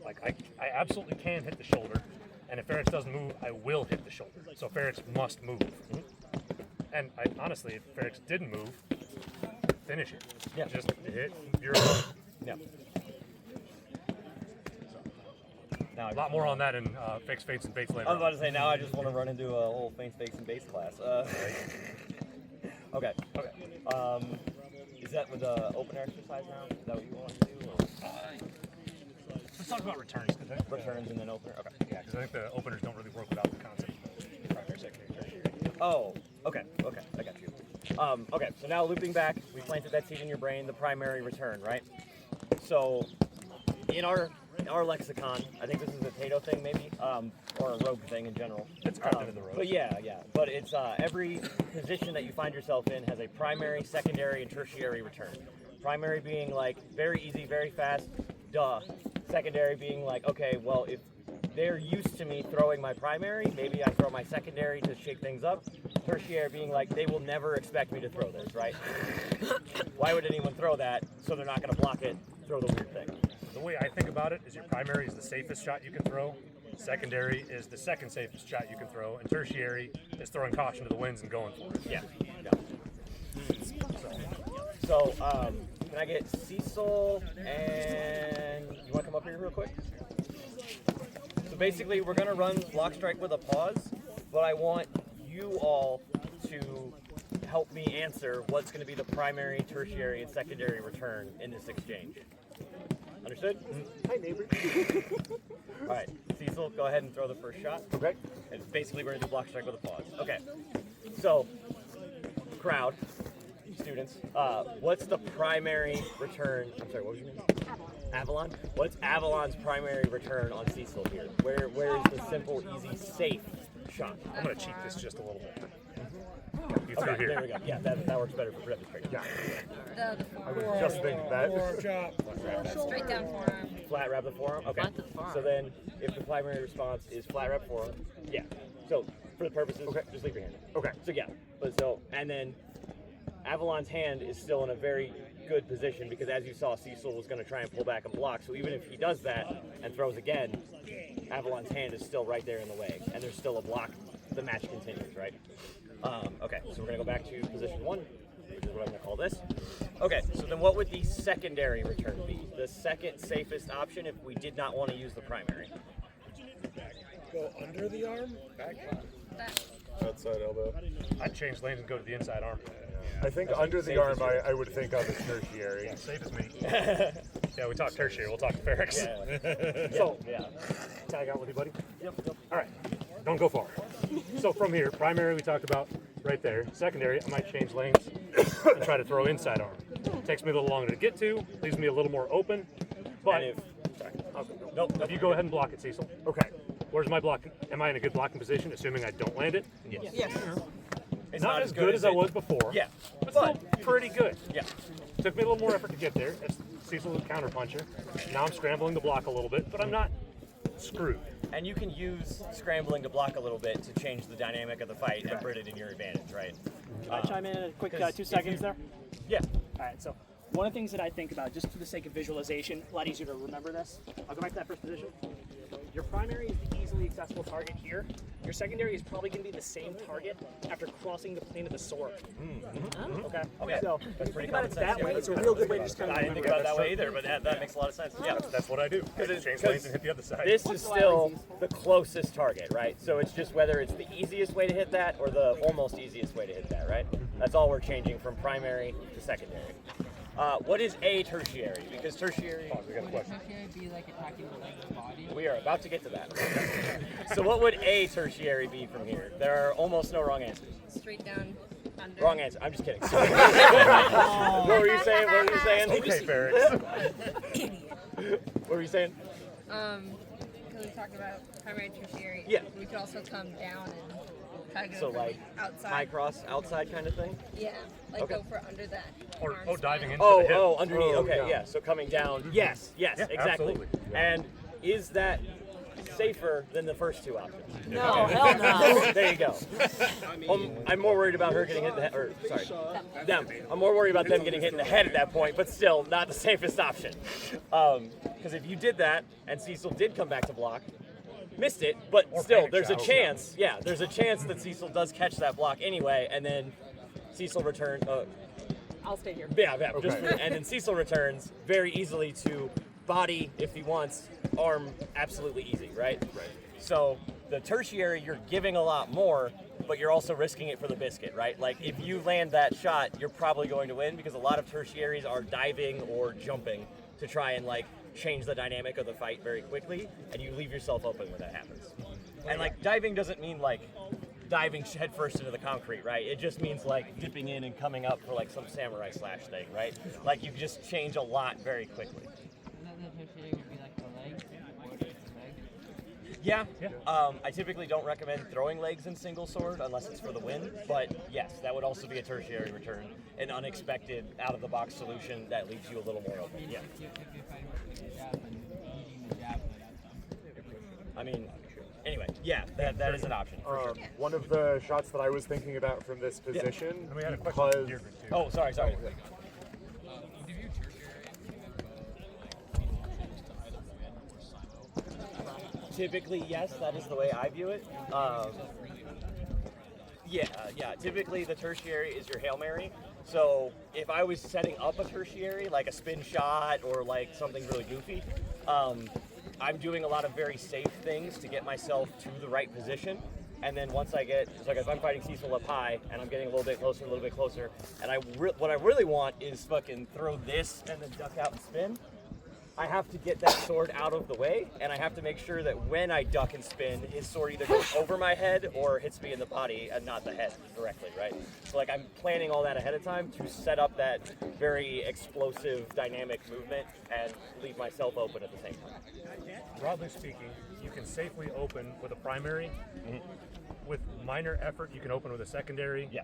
Like I absolutely can hit the shoulder. And if Farix doesn't move, I will hit the shoulder. So Farix must move. And honestly, if Farix didn't move, finish it. Just hit your opponent. Yeah. Now A lot more on that in fixed fates and baits later. I was about to say, now I just want to run into a whole feints, fakes, and base class. Okay. Is that with the open exercise now? Is that what you want to do? Or? Let's talk about returns. Returns and then opener? Okay. Yeah, because I think the openers don't really work without the concept of primary, secondary, tertiary. Oh, okay, I got you. Okay, so now looping back, we planted that seed in your brain, the primary return, right? So, in our lexicon, I think this is a Tato thing maybe, or a rogue thing in general. It's kind of in the rogue. But yeah. But it's every position that you find yourself in has a primary, secondary, and tertiary return. Primary being like very easy, very fast, duh. Secondary being like, okay, well, if they're used to me throwing my primary, maybe I throw my secondary to shake things up. Tertiary being like, they will never expect me to throw this, right? Why would anyone throw that? So they're not going to block it, throw the weird thing. The way I think about it is your primary is the safest shot you can throw, secondary is the second safest shot you can throw, and tertiary is throwing caution to the winds and going for it. Yeah. So, can I get Cecil and you want to come up here real quick? So basically, we're going to run block strike with a pause, but I want you all to help me answer what's going to be the primary, tertiary, and secondary return in this exchange. Understood? Hi, neighbor. All right, Cecil, go ahead and throw the first shot. Okay. And basically, we're going to do block strike with a pause. Okay. So, crowd, students, what's the primary return? I'm sorry, what was your name? Avalon. What's Avalon's primary return on Cecil here? Where is the simple, easy, safe shot? I'm going to cheat this just a little bit. You Okay, threw here. there we go. Yeah, that works better for demonstration. Yeah. The I was just thinking that. straight down forearm. Flat wrap the forearm? Okay. Flat the forearm. So then, if the primary response is flat wrap forearm, yeah. So, for the purposes, just leave your hand. Okay. So, yeah. And then, Avalon's hand is still in a very good position because, as you saw, Cecil was going to try and pull back and block. So, even if he does that and throws again, Avalon's hand is still right there in the way, and there's still a block. The match continues, right? Okay, so we're going to go back to position 1, which is what I'm going to call this. Okay, so then what would the secondary return be? The second safest option if we did not want to use the primary? Go under the arm? Back. Outside elbow. I'd change lanes and go to the inside arm. I think under the arm I would think of as tertiary. Yeah, safe as me. Yeah, we talk tertiary, we'll talk Farix. Yeah. So, tag out with you, buddy? Yep. All right, don't go far. So from here, primary we talked about right there. Secondary, I might change lanes and try to throw inside arm. Takes me a little longer to get to, leaves me a little more open. But if you go ahead and block it, Cecil. Okay. Where's my block? Am I in a good blocking position, assuming I don't land it? Yes. It's not as good as I was before. Yeah. But still pretty good. Yeah. Took me a little more effort to get there. Cecil's a counter puncher. Now I'm scrambling to block a little bit, but I'm not screwed. And you can use scrambling to block a little bit to change the dynamic of the fight and put it in your advantage, right? Can I chime in a quick 2 seconds there? Yeah. All right, so one of the things that I think about, just for the sake of visualization, a lot easier to remember this. I'll go back to that first position. Your primary is the easily accessible target here. Your secondary is probably going to be the same target after crossing the plane of the sword. Okay. So That's if you pretty think about common it sense. that Yeah, way, it's a real good way to just kind of I didn't think about it that way either, but that makes a lot of sense. Yeah. That's what I do. I change lanes and hit the other side. This is still the closest target, right? So it's just whether it's the easiest way to hit that or the almost easiest way to hit that, right? That's all we're changing from primary to secondary. What is a tertiary? Because tertiary. We got a question. Tertiary be like attacking the leg of the body? We are about to get to that. So what would a tertiary be from here? There are almost no wrong answers. Straight down under. Wrong answer. I'm just kidding. What were you saying? What were you saying? Okay, Farix. What were you saying? Because we talked about primary, tertiary. Yeah. We could also come down and try to go So for like outside. high cross outside kind of thing? Yeah, like Okay. go for under that. Or arm diving spine. into the hip. Oh, underneath. Oh, Okay, yeah. So coming down. Yes, Yeah, exactly. absolutely. And is that safer than the first two options? No, hell no. There you go. I'm more worried about her getting hit in the head. Or sorry, them. I'm more worried about them getting hit in the head at that point, but still not the safest option. Because if you did that and Cecil did come back to block, missed it, but Or still, panic there's a shot. chance. Yeah, there's a chance that Cecil does catch that block anyway, and then Cecil return. I'll stay here. Yeah. And then Cecil returns very easily to body if he wants, arm absolutely easy, right? Right. So the tertiary, you're giving a lot more, but you're also risking it for the biscuit, right? Like if you land that shot, you're probably going to win because a lot of tertiaries are diving or jumping to try and like change the dynamic of the fight very quickly, and you leave yourself open when that happens. And like diving doesn't mean like diving headfirst into the concrete, right? It just means like dipping in and coming up for like some samurai slash thing, right? Like you just change a lot very quickly. Yeah. I typically don't recommend throwing legs in single sword unless it's for the win, but yes, that would also be a tertiary return, an unexpected out-of-the-box solution that leaves you a little more open. Yeah. I mean, anyway, yeah, that is an option. For sure. One of the shots that I was thinking about from this position, And we had a question. because Oh, sorry. Typically, yes, that is the way I view it. Yeah. Typically, the tertiary is your Hail Mary. So if I was setting up a tertiary, like a spin shot or like something really goofy, I'm doing a lot of very safe things to get myself to the right position. And then once I get, so like if I'm fighting Cecil up high and I'm getting a little bit closer, and what I really want is fucking throw this and then duck out and spin. I have to get that sword out of the way, and I have to make sure that when I duck and spin, his sword either goes over my head or hits me in the body and not the head directly, right? So like I'm planning all that ahead of time to set up that very explosive, dynamic movement and leave myself open at the same time. Broadly speaking, you can safely open with a primary. With minor effort, you can open with a secondary. Yeah.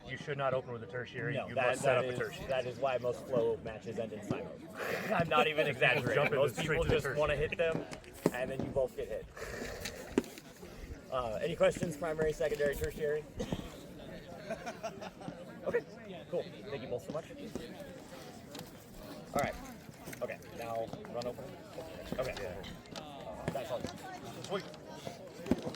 You should not open with a tertiary. No, you must set up a is, tertiary. that is why most flow matches end in silo. I'm not even exaggerating. Jump Most straight people to the just want to hit them, and then you both get hit. Any questions? Primary, secondary, tertiary? Okay, cool. Thank you both so much. All right. Okay, now run open. Okay. That's all. Sweet.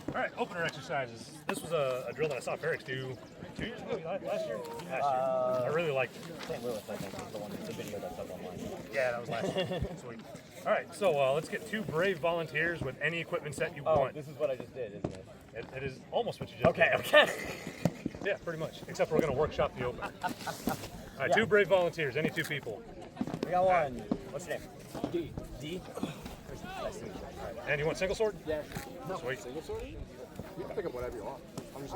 All right, opener exercises. This was a drill that I saw Farix do 2 years ago, last year? I really liked it. St. Louis, I think, is the video that's up online. Yeah, that was last year. Sweet. All right, so let's get 2 brave volunteers with any equipment set you want. This is what I just did, isn't it? It is almost what you just did. Okay. Yeah, pretty much. Except we're going to workshop the opener. All right, 2 brave volunteers, any 2 people. We got one. What's your name? D? Nice to meet you. All right. And you want single sword? Yeah. No. Sweet. Single sword? You can pick up whatever you want. I'm just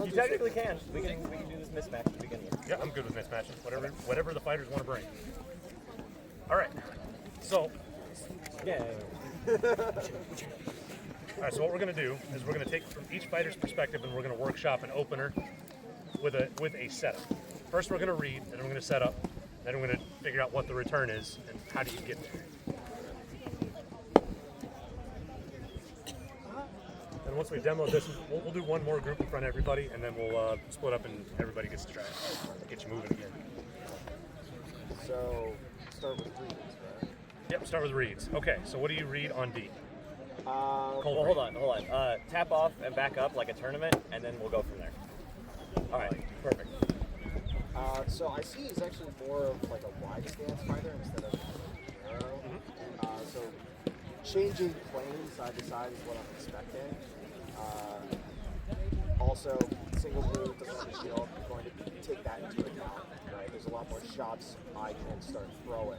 You technically can. We can do this mismatch at the beginning. Yeah, I'm good with mismatching. Whatever the fighters want to bring. All right. So. Yeah. All right. So what we're going to do is we're going to take from each fighter's perspective, and we're going to workshop an opener with a setup. First, we're going to read, then we're going to set up, then we're going to figure out what the return is and how do you get there. And once we demo this, we'll do one more group in front of everybody, and then we'll split up and everybody gets to try it. Get you moving again. So, start with reads, right? Yep, start with reads. Okay, so what do you read on D? Well, hold on. Tap off and back up like a tournament, and then we'll go from there. All right, perfect. So I see he's actually more of like a wide stance fighter instead of narrow. So changing planes side to side is what I'm expecting. Also, single move doesn't have a shield. I'm going to take that into account. Right? There's a lot more shots I can start throwing.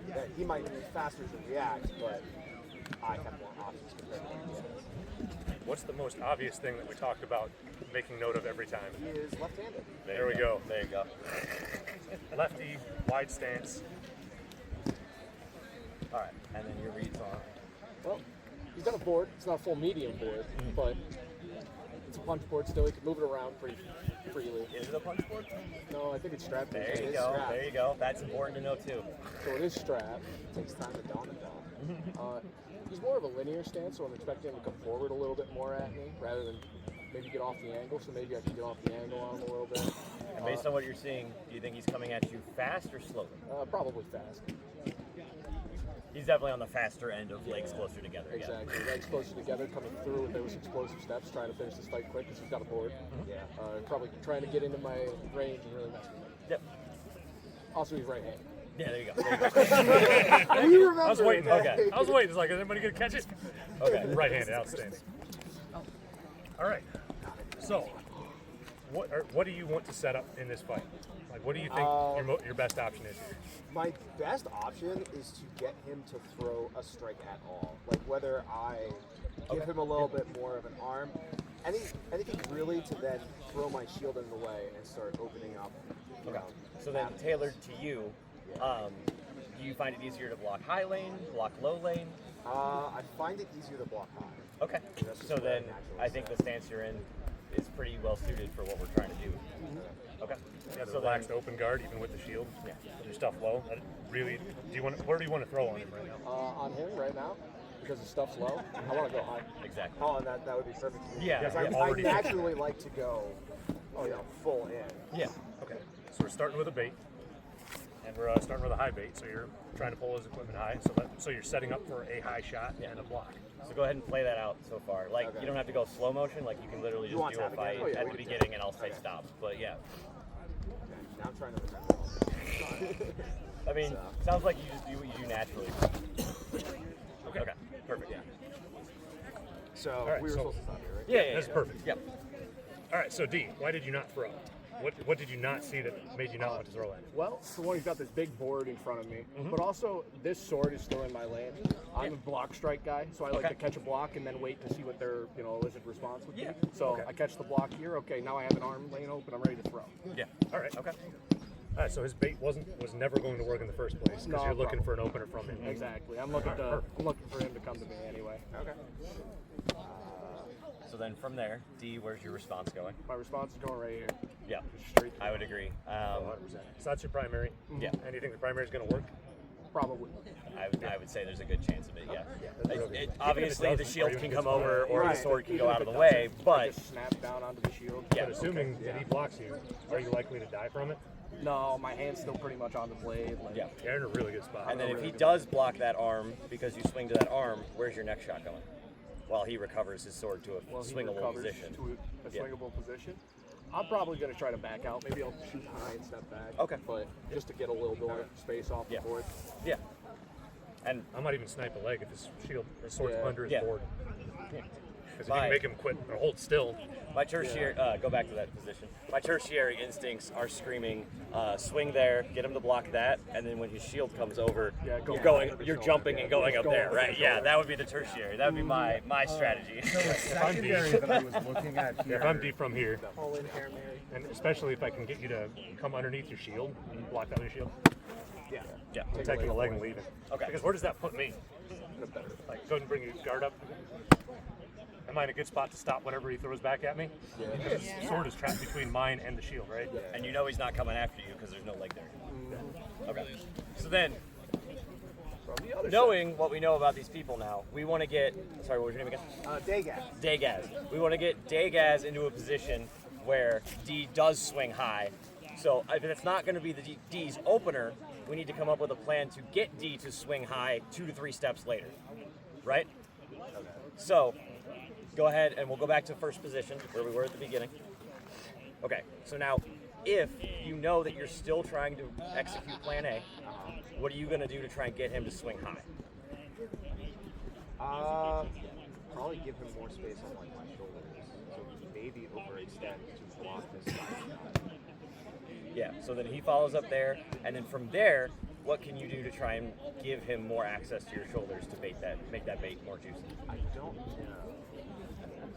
That he might be faster to react, but I have more options compared to him. What's the most obvious thing that we talked about making note of every time? He is left-handed. There we go. There you go. Lefty, wide stance. All right, and then your reads on. Well, he's got a board. It's not a full medium board, but it's a punch board still. He can move it around pretty freely. Is it a punch board? No, I think it's strapped. There you go. Strapped. There you go. That's important to know too. So it is strapped. It takes time to dawn and dawn. He's more of a linear stance, so I'm expecting him to come forward a little bit more at me rather than maybe get off the angle. So maybe I can get off the angle on him a little bit. And based on what you're seeing, do you think he's coming at you fast or slowly? Probably fast. He's definitely on the faster end of legs closer together. Exactly. Legs closer together, coming through with those explosive steps, trying to finish this fight quick because he's got a board. Yeah. Probably trying to get into my range and really mess with me. Yep. Also, he's right-handed. Yeah, there you go. There you go. You remember I was waiting. it. Okay. I was waiting. It's like, is anybody gonna catch it? Okay. Right-handed, outstanding. All right. So, what do you want to set up in this fight? Like, what do you think your best option is here? My best option is to get him to throw a strike at all. Like whether I give him a little bit more of an arm, anything really to then throw my shield in the way and start opening up. You know, So then, tailored to you, do you find it easier to block high lane, block low lane? I find it easier to block high. Okay. So then, I think the stance you're in is pretty well suited for what we're trying to do. Okay. Yeah, the relaxed open guard, even with the shield. Yeah. Your stuff low. Really, where do you want to throw on him right now? On him right now, because his stuff's low, I want to go high. Exactly. Oh, and that would be perfect for me. Yeah, Because yeah, I already. naturally like to go, full in. Yeah. Okay. So we're starting with a bait, and we're starting with a high bait. So you're trying to pull his equipment high. So you're setting up for a high shot and a block. So go ahead and play that out so far. Like, you don't have to go slow motion. Like, you can literally You just want do a tap again? fight Oh, yeah, at we the can beginning, and I'll say stop. But yeah. Now I'm trying to remember. I mean, sounds like you just do what you do naturally. Okay. Perfect. Yeah. So All right, we were so- supposed to stop here, right? Yeah. That's perfect. Yep. All right. So D, why did you not throw? What did you not see that made you not want to throw at it? Well, for one, he's got this big board in front of me, but also this sword is still in my lane. I'm a block strike guy, so I like to catch a block and then wait to see what their illicit response would be. So I catch the block here. Okay, now I have an arm lane open. I'm ready to throw. Yeah. All right. Okay. All right. So his bait was never going to work in the first place because No you're looking problem. for an opener from him. Exactly. I'm looking for him to come to me anyway. Okay. So then from there, D, where's your response going? My response is going right here. Yeah. Straight. I would agree. 100%. So that's your primary. Yeah. And you think the primary is going to work? Probably. I would say there's a good chance of it, yeah. that's really good. Obviously, Even if the it doesn't, shield or even can if come it's over, or the Right. sword can Even go if out of it the way, doesn't, but just snap down onto the shield. Yeah. But assuming that he blocks you, are you likely to die from it? No, my hand's still pretty much on the blade. Like, yeah. You're in a really good spot. And then if he does block that arm because you swing to that arm, where's your next shot going? While he recovers his sword to a he swingable recovers position. to a Yeah. swingable position. I'm probably going to try to back out. Maybe I'll shoot high and step back. Okay. But just to get a little bit more space off the board. Yeah. And I might even snipe a leg if his sword's Yeah. under his Yeah. board. Because if you My- can make him quit or hold still. My tertiary, go back to that position. My tertiary instincts are screaming, swing there, get him to block that, and then when his shield comes over, you're jumping and going up there, right? Yeah, that would be the tertiary. That would be my strategy. If I'm deep, Secondary that I was looking at here. if I'm deep from here, All in Hair Mary. and especially if I can get you to come underneath your shield and block that with your shield, Yeah. I'm taking a leg and leaving. Okay. Because where does that put me? Like, go ahead and bring your guard up. Am I in a good spot to stop whatever he throws back at me? Yeah. Because his sword is trapped between mine and the shield, right? And you know he's not coming after you because there's no leg there. Okay. So then, From the other knowing what we know about these people now, we want to get. Sorry, what was your name again? Dagaz. Dagaz. We want to get Dagaz into a position where D does swing high. So if it's not going to be the D's opener, we need to come up with a plan to get D to swing high 2 to 3 steps later. Right? So go ahead and we'll go back to first position where we were at the beginning. Okay, so now if you know that you're still trying to execute plan A, what are you going to do to try and get him to swing high? Probably give him more space on like my shoulders, so maybe overextend to block this guy. Yeah, so then he follows up there, and then from there, what can you do to try and give him more access to your shoulders to make that bait more juicy? I don't know.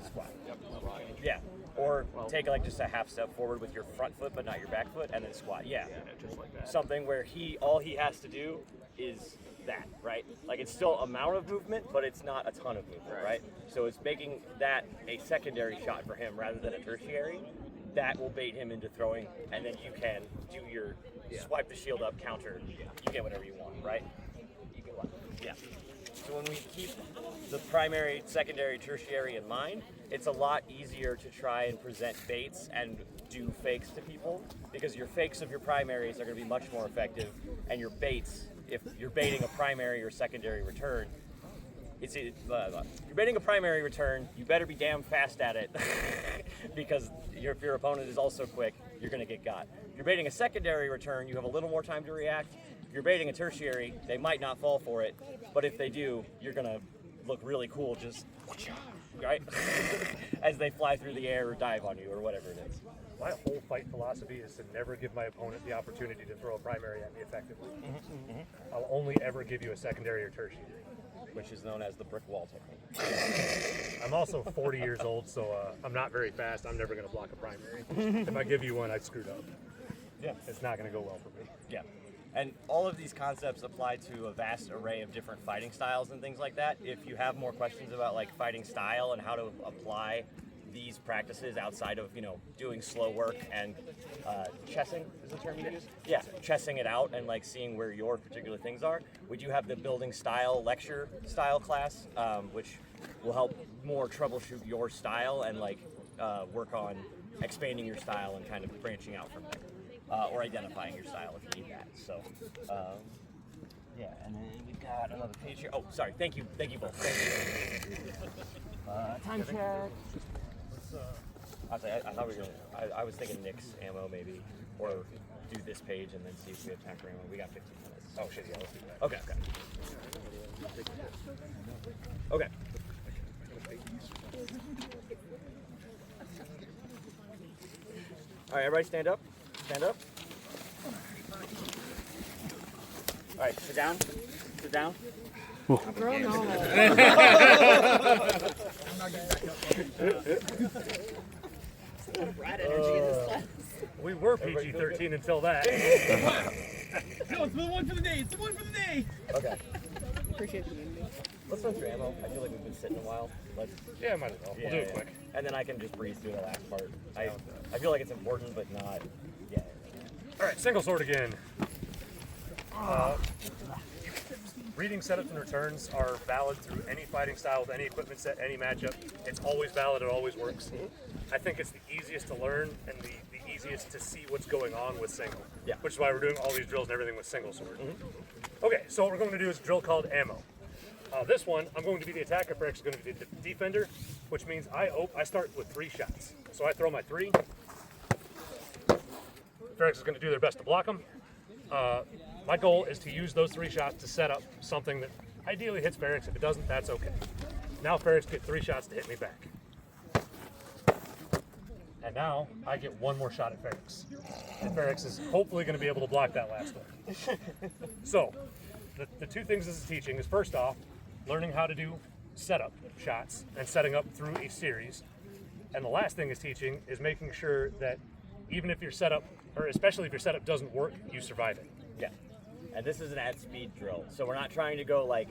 Squat. Yep, squat. Yeah. Or take like just a half step forward with your front foot but not your back foot and then squat. Yeah. Just like that. Something where all he has to do is that, right? Like it's still amount of movement, but it's not a ton of movement, right? So it's making that a secondary shot for him rather than a tertiary. That will bait him into throwing, and then you can do your swipe the shield up, counter. You get whatever you want, right? You get what? Yeah. So when we keep the primary, secondary, tertiary in mind, it's a lot easier to try and present baits and do fakes to people because your fakes of your primaries are going to be much more effective, and your baits, if you're baiting a primary or secondary return, if you're baiting a primary return, you better be damn fast at it because if your opponent is also quick, you're going to get got. If you're baiting a secondary return, you have a little more time to react. If you're baiting a tertiary, they might not fall for it, but if they do, you're gonna look really cool just, right? As they fly through the air or dive on you or whatever it is. My whole fight philosophy is to never give my opponent the opportunity to throw a primary at me effectively. I'll only ever give you a secondary or tertiary. Which is known as the brick wall technique. I'm also 40 years old, so I'm not very fast. I'm never going to block a primary. If I give you one, I'd screwed up. Yeah. It's not going to go well for me. Yeah. And all of these concepts apply to a vast array of different fighting styles and things like that. If you have more questions about like fighting style and how to apply these practices outside of, you know, doing slow work and chessing is the term you use? Yeah, chessing it out and like seeing where your particular things are. We do have the building style lecture style class, which will help more troubleshoot your style and like work on expanding your style and kind of branching out from there, or identifying your style if you need that. So, yeah, and then we've got another page here. Oh, sorry, thank you both. Thank you. Time check. I thought we were gonna, I was thinking Nick's ammo maybe, or do this page and then see if we have time for ammo. We got 15 minutes. Oh shit, yeah, let's do that. Okay. Okay. All right, everybody stand up. Stand up. All right, sit down. Sit down. Girl, no. Rat energy in this class. We were PG-13 until that. No, it's the one for the day. It's the one for the day. Okay. Appreciate you. Let's run through ammo. I feel like we've been sitting a while. Let's. Yeah, might as well. We'll do it quick. And then I can just breeze through the last part. I feel like it's important, but not. Yeah. All right, single sword again. Reading setups and returns are valid through any fighting style with any equipment set, any matchup. It's always valid, it always works. I think it's the easiest to learn and the easiest to see what's going on with single. Yeah. Which is why we're doing all these drills and everything with single sword. Okay, so what we're going to do is a drill called ammo. This one, I'm going to be the attacker, Farix is going to be the defender, which means I start with 3 shots. So I throw my 3. Farix is going to do their best to block them. My goal is to use those 3 shots to set up something that ideally hits Farix. If it doesn't, that's okay. Now Farix gets 3 shots to hit me back. And now I get 1 more shot at Farix. And Farix is hopefully going to be able to block that last one. So, the 2 things this is teaching is first off, learning how to do setup shots and setting up through a series. And the last thing is teaching is making sure that even if your setup, or especially if your setup doesn't work, you survive it. Yeah. And this is an at speed drill. So we're not trying to go like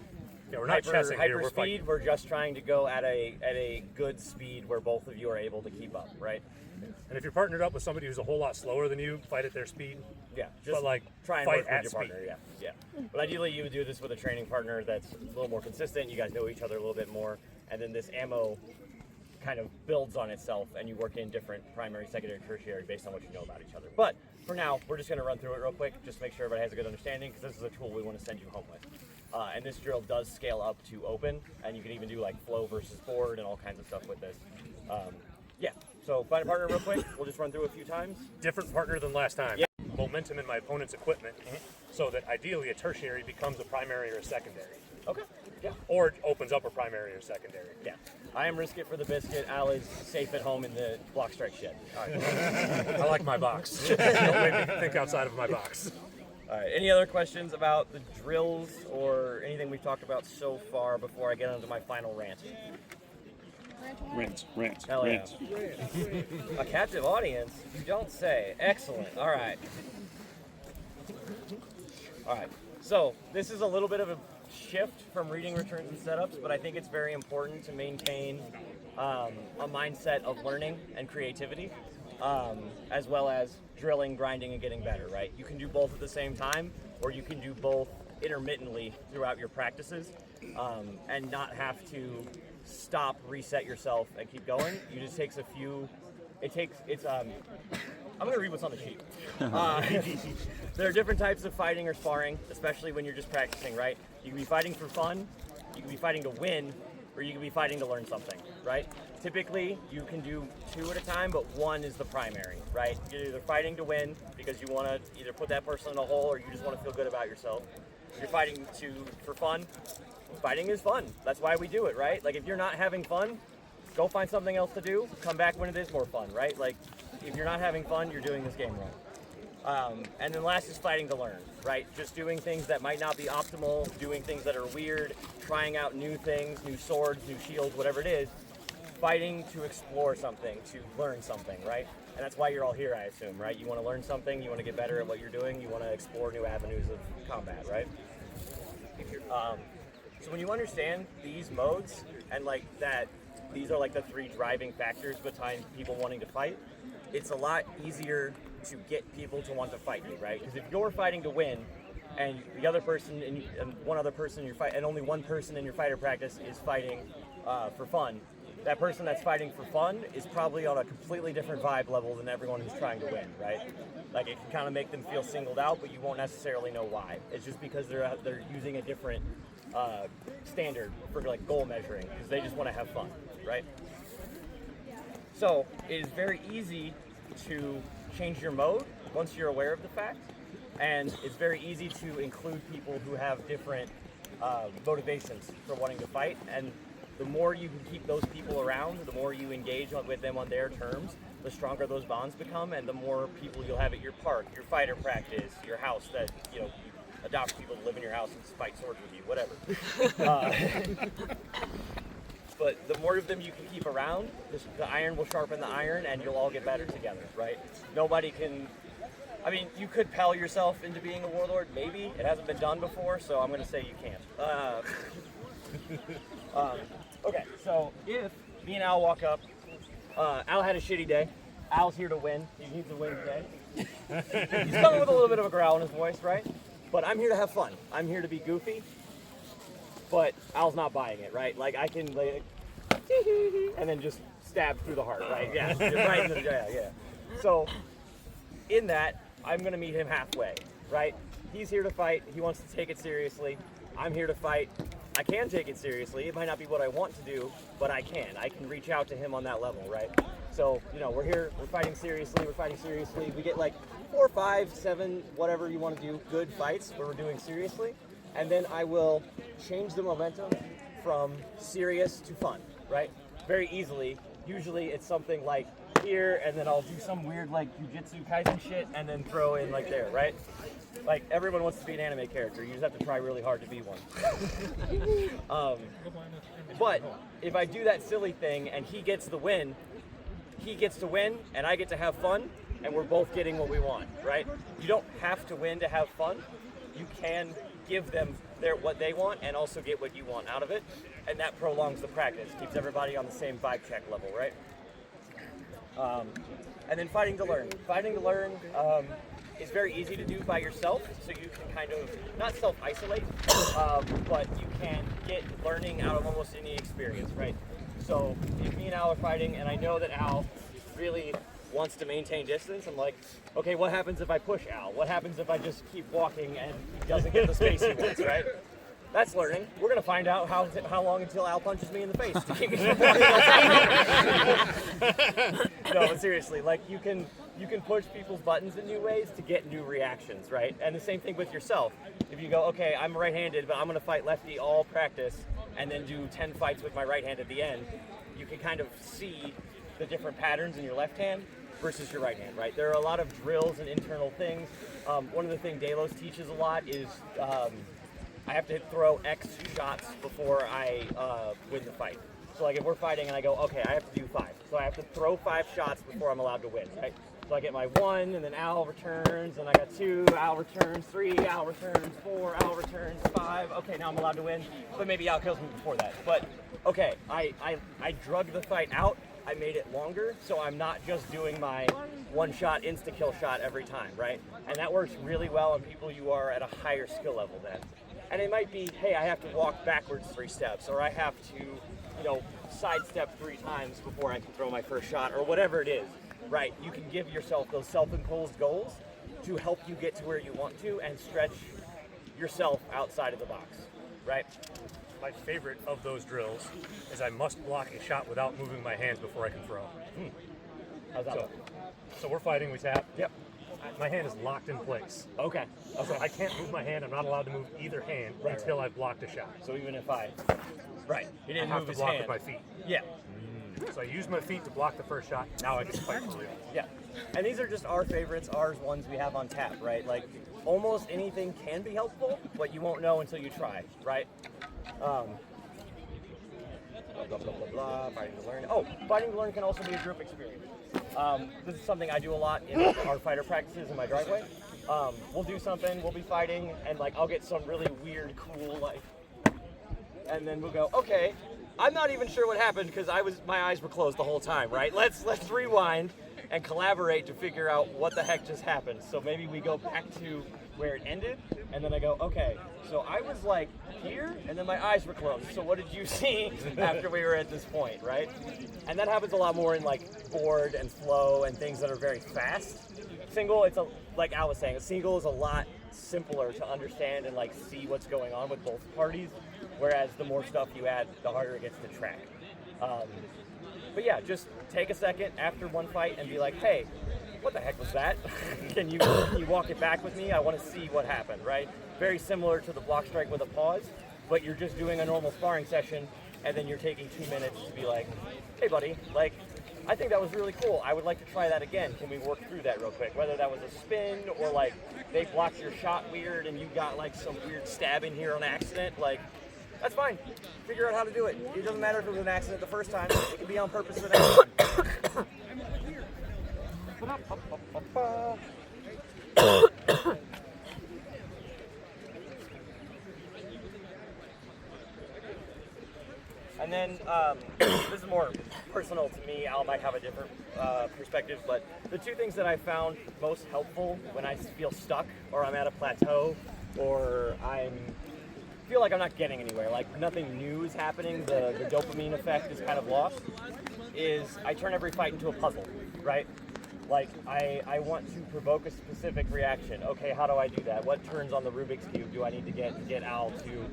we're not chessing here, hyper speed. We're just trying to go at a good speed where both of you are able to keep up, right? And if you're partnered up with somebody who's a whole lot slower than you, fight at their speed. Yeah, but like try and fight work with at your speed. partner. Yeah. But ideally, you would do this with a training partner that's a little more consistent. You guys know each other a little bit more, and then this ammo kind of builds on itself, and you work in different primary, secondary, tertiary based on what you know about each other. But for now, we're just going to run through it real quick, just to make sure everybody has a good understanding, because this is a tool we want to send you home with. And this drill does scale up to open, and you can even do like flow versus board and all kinds of stuff with this. Yeah, so find a partner real quick. We'll just run through a few times. Different partner than last time. Yeah. Momentum in my opponent's equipment, so that ideally a tertiary becomes a primary or a secondary. Okay. Yeah. Or it opens up a primary or secondary. Yeah. I am risk it for the biscuit. Al is safe at home in the block strike shed. I like my box. Don't make me think outside of my box. All right. Any other questions about the drills or anything we've talked about so far before I get onto my final rant? Rant. Hell yeah. A captive audience? You don't say. Excellent. All right. All right. So this is a little bit of a shift from reading returns and setups, but I think it's very important to maintain a mindset of learning and creativity, as well as drilling, grinding, and getting better, right? You can do both at the same time, or you can do both intermittently throughout your practices, and not have to stop, reset yourself, and keep going. You just takes a few, I'm going to read what's on the sheet. There are different types of fighting or sparring, especially when you're just practicing, right? You can be fighting for fun, you can be fighting to win, or you can be fighting to learn something, right? Typically, you can do 2 at a time, but 1 is the primary, right? You're either fighting to win because you want to either put that person in a hole or you just want to feel good about yourself. You're fighting for fun. Fighting is fun. That's why we do it, right? Like, if you're not having fun, go find something else to do. Come back when it is more fun, right? Like, if you're not having fun, you're doing this game wrong. And then last is fighting to learn, right? Just doing things that might not be optimal, doing things that are weird, trying out new things, new swords, new shields, whatever it is. Fighting to explore something, to learn something, right? And that's why you're all here, I assume, right? You want to learn something, you want to get better at what you're doing, you want to explore new avenues of combat, right? So when you understand these modes and like that, these are like the 3 driving factors behind people wanting to fight, it's a lot easier to get people to want to fight you, right? Because if you're fighting to win, and the other person and one other person in your fight, and only one person in your fighter practice is fighting for fun, that person that's fighting for fun is probably on a completely different vibe level than everyone who's trying to win, right? Like, it can kind of make them feel singled out, but you won't necessarily know why. It's just because they're using a different standard for like goal measuring, because they just want to have fun, right? So it is very easy to change your mode once you're aware of the fact, and it's very easy to include people who have different motivations for wanting to fight, and the more you can keep those people around, the more you engage with them on their terms, the stronger those bonds become, and the more people you'll have at your park, your fighter practice, your house that, you know, you adopt people to live in your house and fight swords with you, whatever. But the more of them you can keep around, the iron will sharpen the iron, and you'll all get better together, right? Nobody can... I mean, you could pell yourself into being a warlord, maybe. It hasn't been done before, so I'm going to say you can't. Okay, so if me and Al walk up, Al had a shitty day. Al's here to win. He needs to win today. He's coming with a little bit of a growl in his voice, right? But I'm here to have fun. I'm here to be goofy. But Al's not buying it, right? Like, I can, like, and then just stab through the heart, right? Yeah, just right in the, yeah. So, in that, I'm going to meet him halfway, right? He's here to fight. He wants to take it seriously. I'm here to fight. I can take it seriously. It might not be what I want to do, but I can. I can reach out to him on that level, right? So, you know, we're here, we're fighting seriously. We get like 4, 5, 7, whatever you want to do, good fights where we're doing seriously. And then I will change the momentum from serious to fun, right? Very easily. Usually it's something like here, and then I'll do some weird like jujitsu kaisen shit and then throw in like there, right? Like, everyone wants to be an anime character. You just have to try really hard to be one. But if I do that silly thing and he gets the win, he gets to win and I get to have fun, and we're both getting what we want, right? You don't have to win to have fun. You can give them what they want and also get what you want out of it, and that prolongs the practice, keeps everybody on the same vibe check level, right? And then fighting to learn. Fighting to learn is very easy to do by yourself, so you can kind of, not self-isolate, but you can get learning out of almost any experience, right? So if me and Al are fighting, and I know that Al really wants to maintain distance, I'm like, okay, what happens if I push Al? What happens if I just keep walking and he doesn't get the space he wants, right? That's learning. We're going to find out how long until Al punches me in the face to keep me from walking outside. No, but seriously, like, you can push people's buttons in new ways to get new reactions, right? And the same thing with yourself. If you go, okay, I'm right-handed, but I'm going to fight lefty all practice, and then do 10 fights with my right hand at the end, you can kind of see the different patterns in your left hand versus your right hand, right? There are a lot of drills and internal things. One of the things Delos teaches a lot is I have to throw X shots before I win the fight. So like if we're fighting and I go, okay, I have to do 5. So I have to throw 5 shots before I'm allowed to win, right? So I get my 1, and then Al returns, and I got 2, Al returns, 3, Al returns, 4, Al returns, 5. Okay, now I'm allowed to win, but maybe Al kills me before that. But okay, I drug the fight out. I made it longer, so I'm not just doing my 1-shot insta-kill shot every time, right? And that works really well on people you are at a higher skill level than. And it might be, hey, I have to walk backwards 3 steps, or I have to, you know, sidestep 3 times before I can throw my first shot, or whatever it is, right? You can give yourself those self-imposed goals to help you get to where you want to and stretch yourself outside of the box, right? my favorite of those drills is I must block a shot without moving my hands before I can throw. How's that? So we're fighting, we tap. Yep. My hand is locked in place. Okay. So I can't move my hand. I'm not allowed to move either hand until I've blocked a shot. So even if I, he didn't I have move to his block hand. with my feet. Yeah. So I use my feet to block the first shot. Now I can fight for real. Yeah. And these are just our favorites, ours ones we have on tap, right? Like almost anything can be helpful, but you won't know until you try, right? Blah, blah, blah, blah, blah, fighting to learn. Oh, fighting to learn can also be a group experience. This is something I do a lot in our fighter practices in my driveway. We'll do something, we'll be fighting, and like I'll get some really weird, cool, like, and then we'll go, okay, I'm not even sure what happened because my eyes were closed the whole time, right? Let's rewind and collaborate to figure out what the heck just happened. So maybe we go back to where it ended, and then I go, okay, so I was like here, and then my eyes were closed. So what did you see after we were at this point, right? And that happens a lot more in like board and flow and things that are very fast. Single, like Al was saying, a single is a lot simpler to understand and like see what's going on with both parties, whereas the more stuff you add, the harder it gets to track. But yeah, just take a second after one fight and be like, hey, what the heck was that? Can you walk it back with me? I want to see what happened, right? Very similar to the block strike with a pause, but you're just doing a normal sparring session, and then you're taking 2 minutes to be like, hey buddy, like, I think that was really cool. I would like to try that again. Can we work through that real quick? Whether that was a spin or like they blocked your shot weird and you got like some weird stab in here on accident, like, that's fine. Figure out how to do it. It doesn't matter if it was an accident the first time. It can be on purpose the next time. And then, this is more personal to me. Al might have a different perspective, but the two things that I found most helpful when I feel stuck or I'm at a plateau or feel like I'm not getting anywhere, like nothing new is happening, the dopamine effect is kind of lost, is I turn every fight into a puzzle, right? Like, I want to provoke a specific reaction. Okay, how do I do that? What turns on the Rubik's Cube do I need to get Al to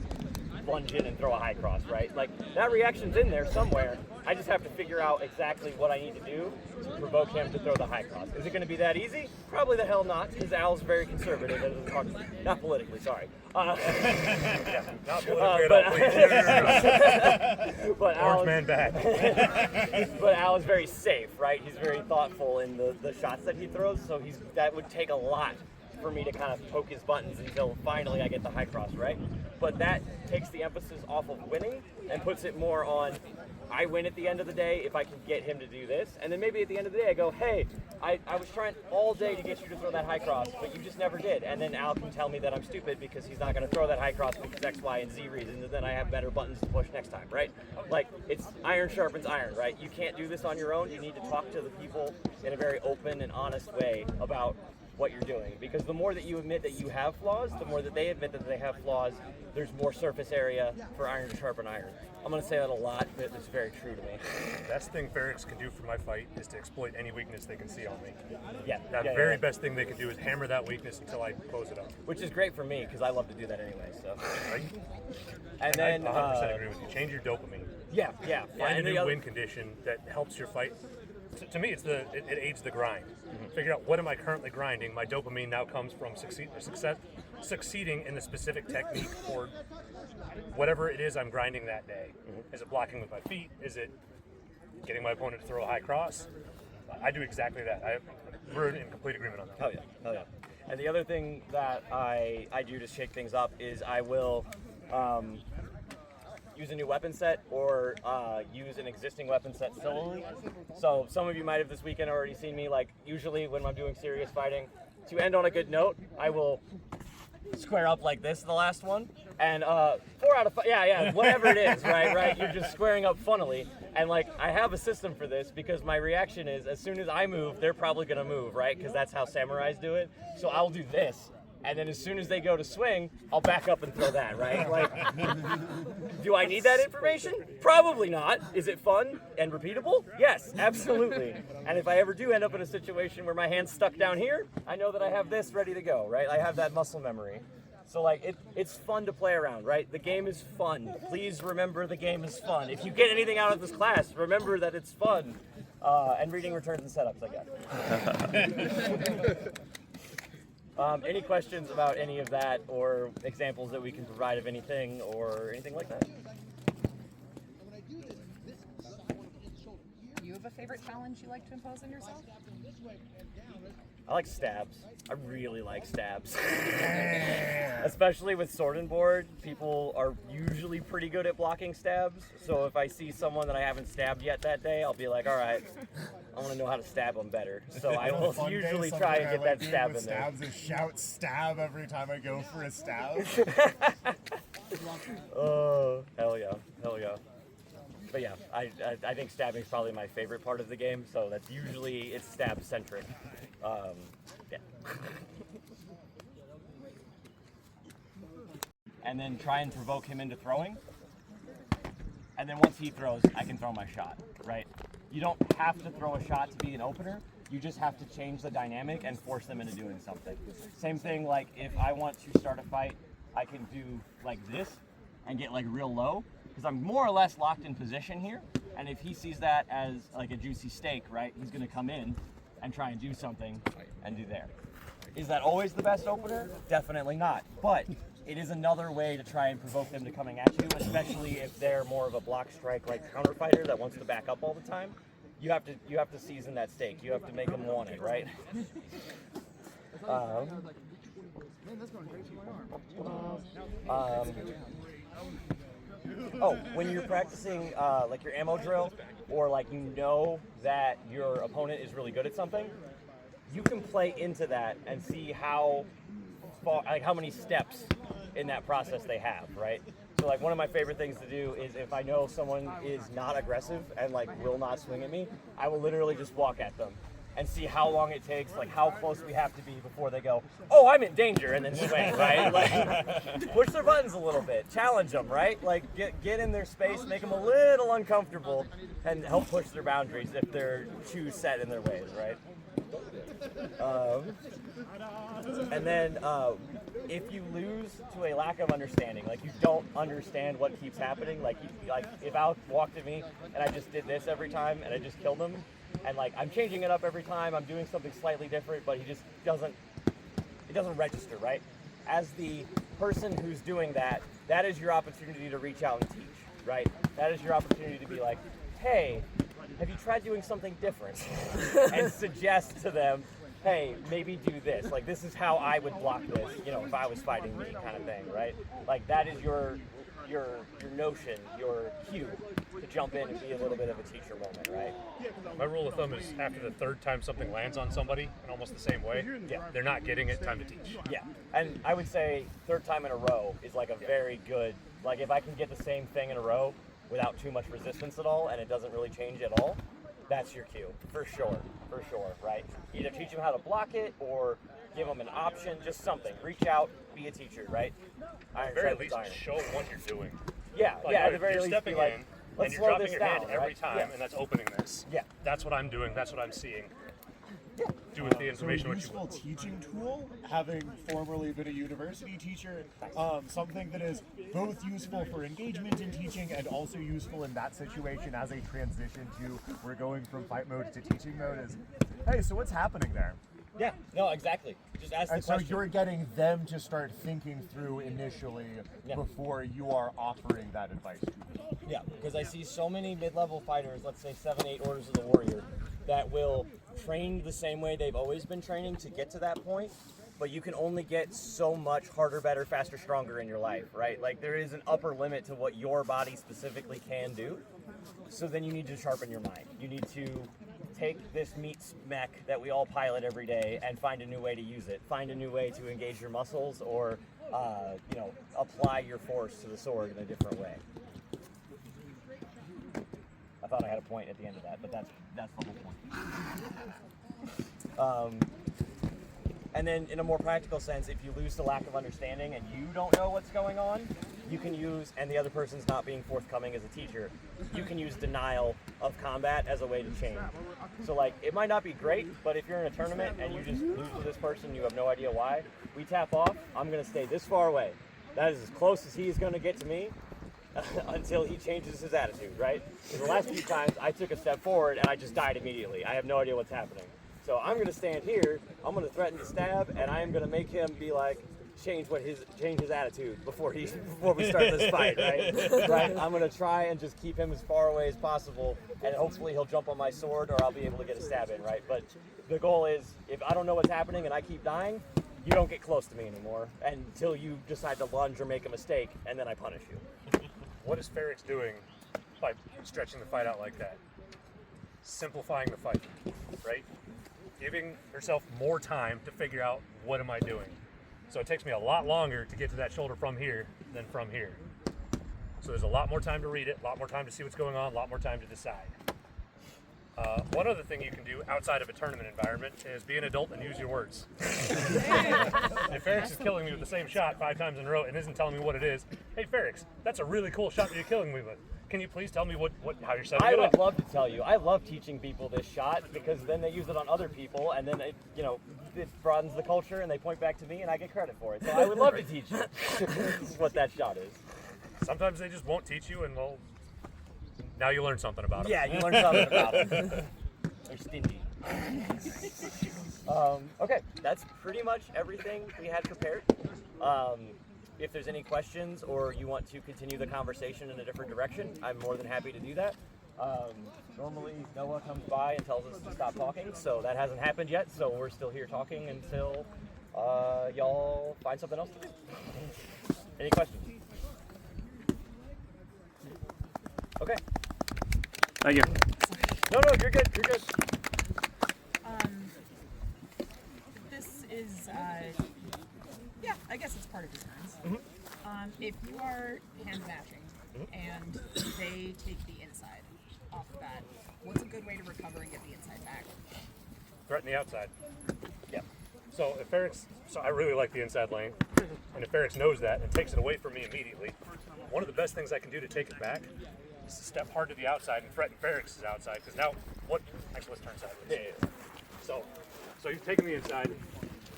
plunge in and throw a high cross, right? Like, that reaction's in there somewhere. I just have to figure out exactly what I need to do to provoke him to throw the high cross. Is it going to be that easy? Probably the hell not, because Al's very conservative. Not politically, sorry. Yeah, not politically at all, please. But Orange man bad. But Al is very safe, right? He's very thoughtful in the shots that he throws, so that would take a lot for me to kind of poke his buttons until finally I get the high cross, right? But that takes the emphasis off of winning and puts it more on, I win at the end of the day if I can get him to do this. And then maybe at the end of the day I go, hey, I was trying all day to get you to throw that high cross, but you just never did. And then Al can tell me that I'm stupid because he's not going to throw that high cross because X, Y, and Z reasons, and then I have better buttons to push next time, right? Like, it's iron sharpens iron, right? You can't do this on your own. You need to talk to the people in a very open and honest way about what you're doing, because the more that you admit that you have flaws, the more that they admit that they have flaws, there's more surface area for iron to sharpen iron. I'm going to say that a lot, but it's very true to me. Best thing Farix can do for my fight is to exploit any weakness they can see on me. Yeah. That very best thing they can do is hammer that weakness until I close it up. Which is great for me, because I love to do that anyway, so. Right? And then, I 100% agree with you. Change your dopamine. Yeah. Find and a new win condition that helps your fight. To me, it aids the grind. Figure out what am I currently grinding. My dopamine now comes from succeeding in the specific technique or whatever it is I'm grinding that day. Is it blocking with my feet? Is it getting my opponent to throw a high cross? I do exactly that. We're in complete agreement on that. Hell yeah. And the other thing that I do to shake things up is I will use a new weapon set or use an existing weapon set solely. So some of you might have this weekend already seen me, like usually when I'm doing serious fighting, to end on a good note, I will square up like this, the last one, and 4 out of 5, whatever it is, right? You're just squaring up funnily, and like I have a system for this because my reaction is as soon as I move, they're probably gonna move, right? Because that's how samurais do it. So I'll do this. And then as soon as they go to swing, I'll back up and throw that, right? Like, do I need that information? Probably not. Is it fun and repeatable? Yes, absolutely. And if I ever do end up in a situation where my hand's stuck down here, I know that I have this ready to go, right? I have that muscle memory. So like it's fun to play around, right? The game is fun. Please remember the game is fun. If you get anything out of this class, remember that it's fun. And reading returns and setups, I guess. Any questions about any of that, or examples that we can provide of anything, or anything like that? Do you have a favorite challenge you like to impose on yourself? I like stabs. I really like stabs. Especially with sword and board, people are usually pretty good at blocking stabs. So if I see someone that I haven't stabbed yet that day, I'll be like, all right, I want to know how to stab them better. So I will usually try and get that stab in there. Stabs is shout stab every time I go for a stab. Oh, hell yeah, hell yeah. But yeah, I think stabbing is probably my favorite part of the game, so that's usually, it's stab centric. Yeah. And then try and provoke him into throwing. And then once he throws, I can throw my shot, right? You don't have to throw a shot to be an opener. You just have to change the dynamic and force them into doing something. Same thing, like if I want to start a fight, I can do like this and get like real low, because I'm more or less locked in position here. And if he sees that as like a juicy steak, right, he's gonna come in and try and do something and do there. Is that always the best opener? Definitely not. But it is another way to try and provoke them to coming at you, especially if they're more of a block strike like counter fighter that wants to back up all the time. You have to season that steak. You have to make them want it, right? Oh, when you're practicing like your ammo drill, or like you know that your opponent is really good at something, you can play into that and see how far, like how many steps in that process they have, right? So like one of my favorite things to do is if I know someone is not aggressive and like will not swing at me, I will literally just walk at them and see how long it takes, like how close we have to be before they go, oh, I'm in danger, and then swing, right? Like, push their buttons a little bit, challenge them, right? Like get in their space, make them a little uncomfortable, and help push their boundaries if they're too set in their ways, right? And then if you lose to a lack of understanding, like you don't understand what keeps happening, like if Al walked at me and I just did this every time and I just killed him, and like I'm changing it up every time, I'm doing something slightly different, but he just doesn't register, right? As the person who's doing that, that is your opportunity to reach out and teach, right? That is your opportunity to be like, hey, have you tried doing something different? And suggest to them, hey, maybe do this. Like, this is how I would block this, you know, if I was fighting me, kind of thing, right? Like, that is your notion, your cue to jump in and be a little bit of a teacher moment, right? My rule of thumb is after the third time something lands on somebody in almost the same way, they're not getting it, time to teach. Yeah, and I would say third time in a row is like a very good, like if I can get the same thing in a row without too much resistance at all and it doesn't really change at all, that's your cue, for sure, right? Either teach them how to block it or give them an option, just something. Reach out, be a teacher, right? At the very least, show them what you're doing. Yeah, like, yeah, at the very you're least, stepping like, in, let's and you're slow dropping this your down, hand every right? time, Yeah. and that's opening this. Yeah. That's what I'm doing, that's what I'm seeing. Do with the information so a what you useful will. teaching tool, having formerly been a university teacher, something that is both useful for engagement in teaching and also useful in that situation as a transition to we're going from fight mode to teaching mode is, hey, so what's happening there? Yeah, no, exactly. Just ask the And question. so you're getting them to start thinking through initially before you are offering that advice to them. Yeah, because I see so many mid-level fighters, let's say 7, 8 Orders of the Warrior, that will train the same way they've always been training to get to that point, but you can only get so much harder, better, faster, stronger in your life, right? Like there is an upper limit to what your body specifically can do, so then you need to sharpen your mind. You need to take this meat mech that we all pilot every day and find a new way to use it. Find a new way to engage your muscles or, you know, apply your force to the sword in a different way. I thought I had a point at the end of that, but that's the whole point. And then in a more practical sense, if you lose the lack of understanding and you don't know what's going on, you can use, and the other person's not being forthcoming as a teacher, you can use denial of combat as a way to change. So like, it might not be great, but if you're in a tournament and you just lose to this person, you have no idea why, we tap off, I'm gonna stay this far away. That is as close as he is gonna get to me until he changes his attitude, right? The last few times I took a step forward and I just died immediately. I have no idea what's happening. So I'm gonna stand here, I'm gonna threaten to stab, and I am gonna make him be like, change his attitude before we start this fight, right? Right? I'm gonna try and just keep him as far away as possible, and hopefully he'll jump on my sword or I'll be able to get a stab in, right? But the goal is, if I don't know what's happening and I keep dying, you don't get close to me anymore until you decide to lunge or make a mistake, and then I punish you. What is Farix doing by stretching the fight out like that? Simplifying the fight, right? Giving herself more time to figure out, what am I doing? So it takes me a lot longer to get to that shoulder from here than from here. So there's a lot more time to read it, a lot more time to see what's going on, a lot more time to decide. One other thing you can do outside of a tournament environment is be an adult and use your words. If Farix is killing me with the same shot 5 times in a row and isn't telling me what it is, hey Farix, that's a really cool shot that you're killing me with. Can you please tell me how you're setting it up? I would love to tell you. I love teaching people this shot because then they use it on other people, and then it broadens the culture, and they point back to me, and I get credit for it. So I would love to teach you what that shot is. Sometimes they just won't teach you, and well, now you learn something about them. Yeah, you learn something about them. They're stingy. Okay, that's pretty much everything we had prepared. If there's any questions or you want to continue the conversation in a different direction, I'm more than happy to do that. Normally Noah comes by and tells us to stop talking, so that hasn't happened yet, so we're still here talking until y'all find something else to do. Any questions? Okay. Thank you. No, you're good. You're good. This is, yeah, I guess it's part of designs. If you are hand matching and they take the inside off the bat, what's a good way to recover and get the inside back? Threaten the outside. Yep. So if Farix, I really like the inside lane, and if Farix knows that and takes it away from me immediately, one of the best things I can do to take it back is to step hard to the outside and threaten Farix's outside, because now, actually let's turn sideways. Yeah. So you've taken the inside,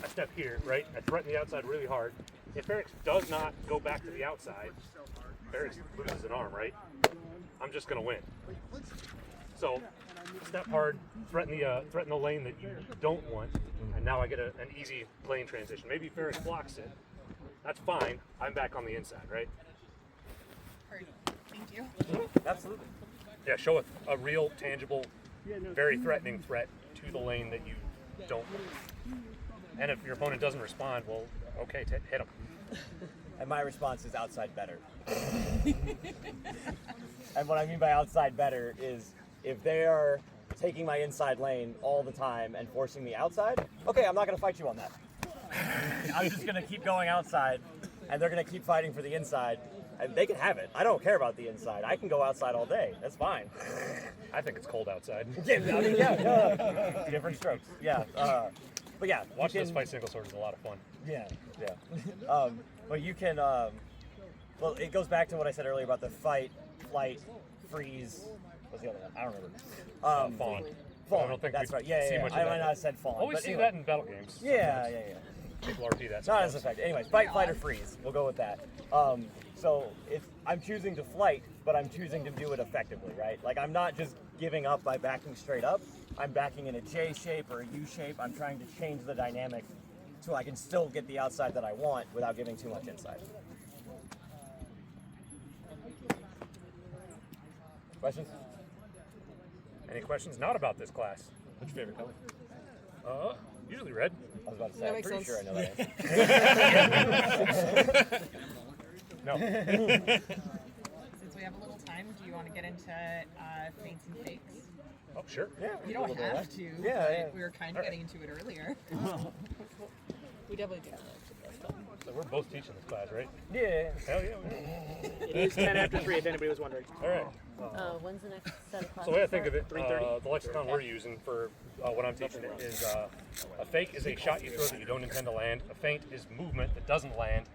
I step here, right? I threaten the outside really hard. If Farix does not go back to the outside, Farix loses an arm, right? I'm just gonna win. So step hard, threaten the lane that you don't want, and now I get an easy lane transition. Maybe Farix blocks it. That's fine. I'm back on the inside, right? Heard. Thank you. Absolutely. Yeah, show a real, tangible, very threatening threat to the lane that you don't want. And if your opponent doesn't respond, well, okay, hit him. And my response is outside better. And what I mean by outside better is if they are taking my inside lane all the time and forcing me outside, okay, I'm not going to fight you on that. I'm just going to keep going outside, and they're going to keep fighting for the inside, and they can have it. I don't care about the inside. I can go outside all day. That's fine. I think it's cold outside. Yeah, I mean, yeah. Different strokes. Yeah. But yeah, watching this fight single sword is a lot of fun. Yeah. But you can, well, it goes back to what I said earlier about the fight, flight, freeze. What's the other one? I don't remember. Fawn. Fawn. I don't think that's we right. Yeah. see much of I that. might not have said fawn. Oh, we but see anyway. that in battle games. Yeah. People RP that. Not as effective. Anyways, fight, flight, or freeze. We'll go with that. So if I'm choosing to flight, but I'm choosing to do it effectively, right? Like I'm not just giving up by backing straight up. I'm backing in a J shape or a U shape. I'm trying to change the dynamic so I can still get the outside that I want without giving too much inside. Questions? Any questions not about this class? What's your favorite color? Usually red. I was about to say, That I'm makes pretty sense. sure I know that. No. Since we have a little time, do you want to get into feints and fakes? Oh, sure. Yeah, You don't have to. Yeah. But we were kind of getting into it earlier. We definitely do have that. So we're both teaching this class, right? Yeah. Hell yeah. It is 10 after 3 if anybody was wondering. All right. When's the next set of classes? So the way I think of it, 3:30. the lexicon we're using for what I'm teaching it is a fake is a shot you throw that you don't intend to land. A feint is movement that doesn't land,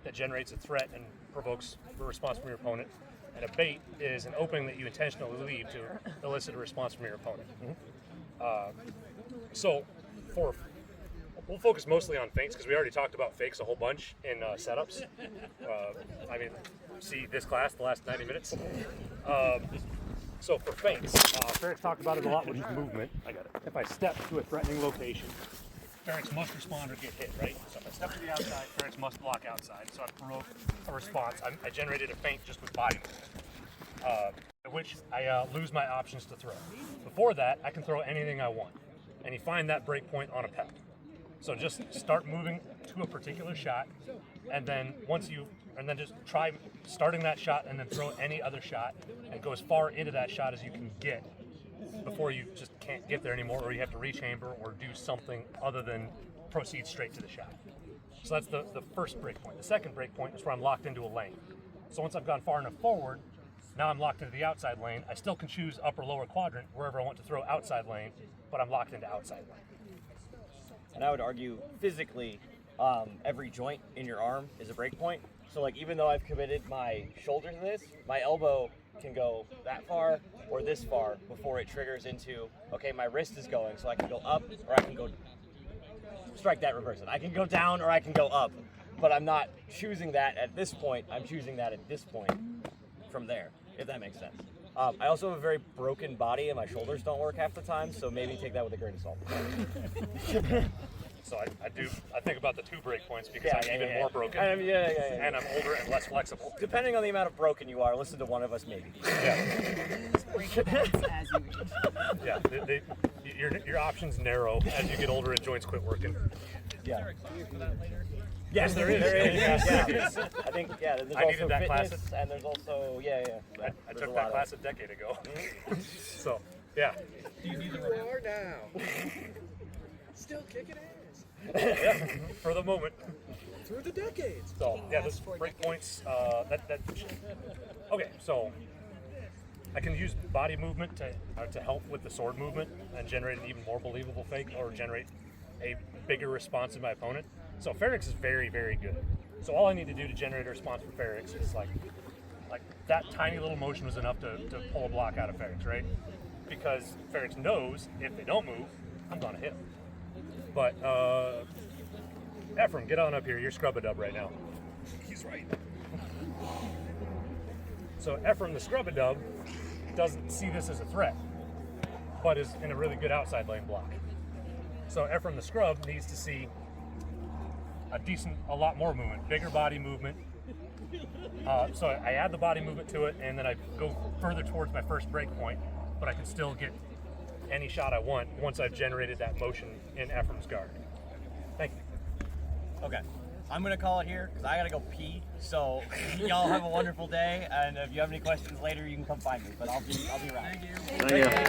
that generates a threat and provokes a response from your opponent. And a bait is an opening that you intentionally leave to elicit a response from your opponent. So we'll focus mostly on feints because we already talked about fakes a whole bunch in setups. I mean, see this class the last 90 minutes. So for feints, Farix talked about it a lot with his movement. I got it. If I step to a threatening location, Farix must respond or get hit, right? So if I step to the outside, Farix must block outside. So I provoke a response. I generated a feint just with body movement, at which I lose my options to throw. Before that, I can throw anything I want, and you find that break point on a pep. So just start moving to a particular shot, and then just try starting that shot and then throw any other shot and go as far into that shot as you can get before you just can't get there anymore, or you have to rechamber or do something other than proceed straight to the shot. So that's the first break point. The second break point is where I'm locked into a lane. So once I've gone far enough forward, now I'm locked into the outside lane. I still can choose upper lower quadrant wherever I want to throw outside lane, but I'm locked into outside lane. And I would argue physically, every joint in your arm is a break point. So like even though I've committed my shoulder to this, my elbow can go that far or this far before it triggers into, okay, my wrist is going, so I can go up or I can go, strike that, reverse it. I can go down or I can go up, but I'm not choosing that at this point, I'm choosing that at this point from there, if that makes sense. I also have a very broken body and my shoulders don't work half the time, so maybe take that with a grain of salt. So I think about the 2 break points because I'm even more broken. And I'm older and less flexible. Depending on the amount of broken you are, listen to one of us maybe. Yeah. Your options narrow as you get older and joints quit working. Yeah. Yes, there is. Yeah. I think, there's I also needed that class. fitness, and there's also, I took that class a decade ago. So, yeah. You are now. Still kicking ass. Yeah, for the moment. Through the decades. So, yeah, this break points, okay, so I can use body movement to help with the sword movement and generate an even more believable fake or generate a bigger response in my opponent. So Farix is very, very good. So all I need to do to generate a response for Farix is like that tiny little motion was enough to pull a block out of Farix, right? Because Farix knows if they don't move, I'm gonna hit them. But Ephraim, get on up here. You're scrub-a-dub right now. He's right. So Ephraim, the scrub-a-dub, doesn't see this as a threat, but is in a really good outside lane block. So Ephraim, the scrub, needs to see a lot more movement, bigger body movement. So I add the body movement to it, and then I go further towards my first break point, but I can still get any shot I want once I've generated that motion in Ephraim's guard. Thank you. Okay. I'm going to call it here because I got to go pee. So y'all have a wonderful day, and if you have any questions later, you can come find me, but I'll be around. Thank you.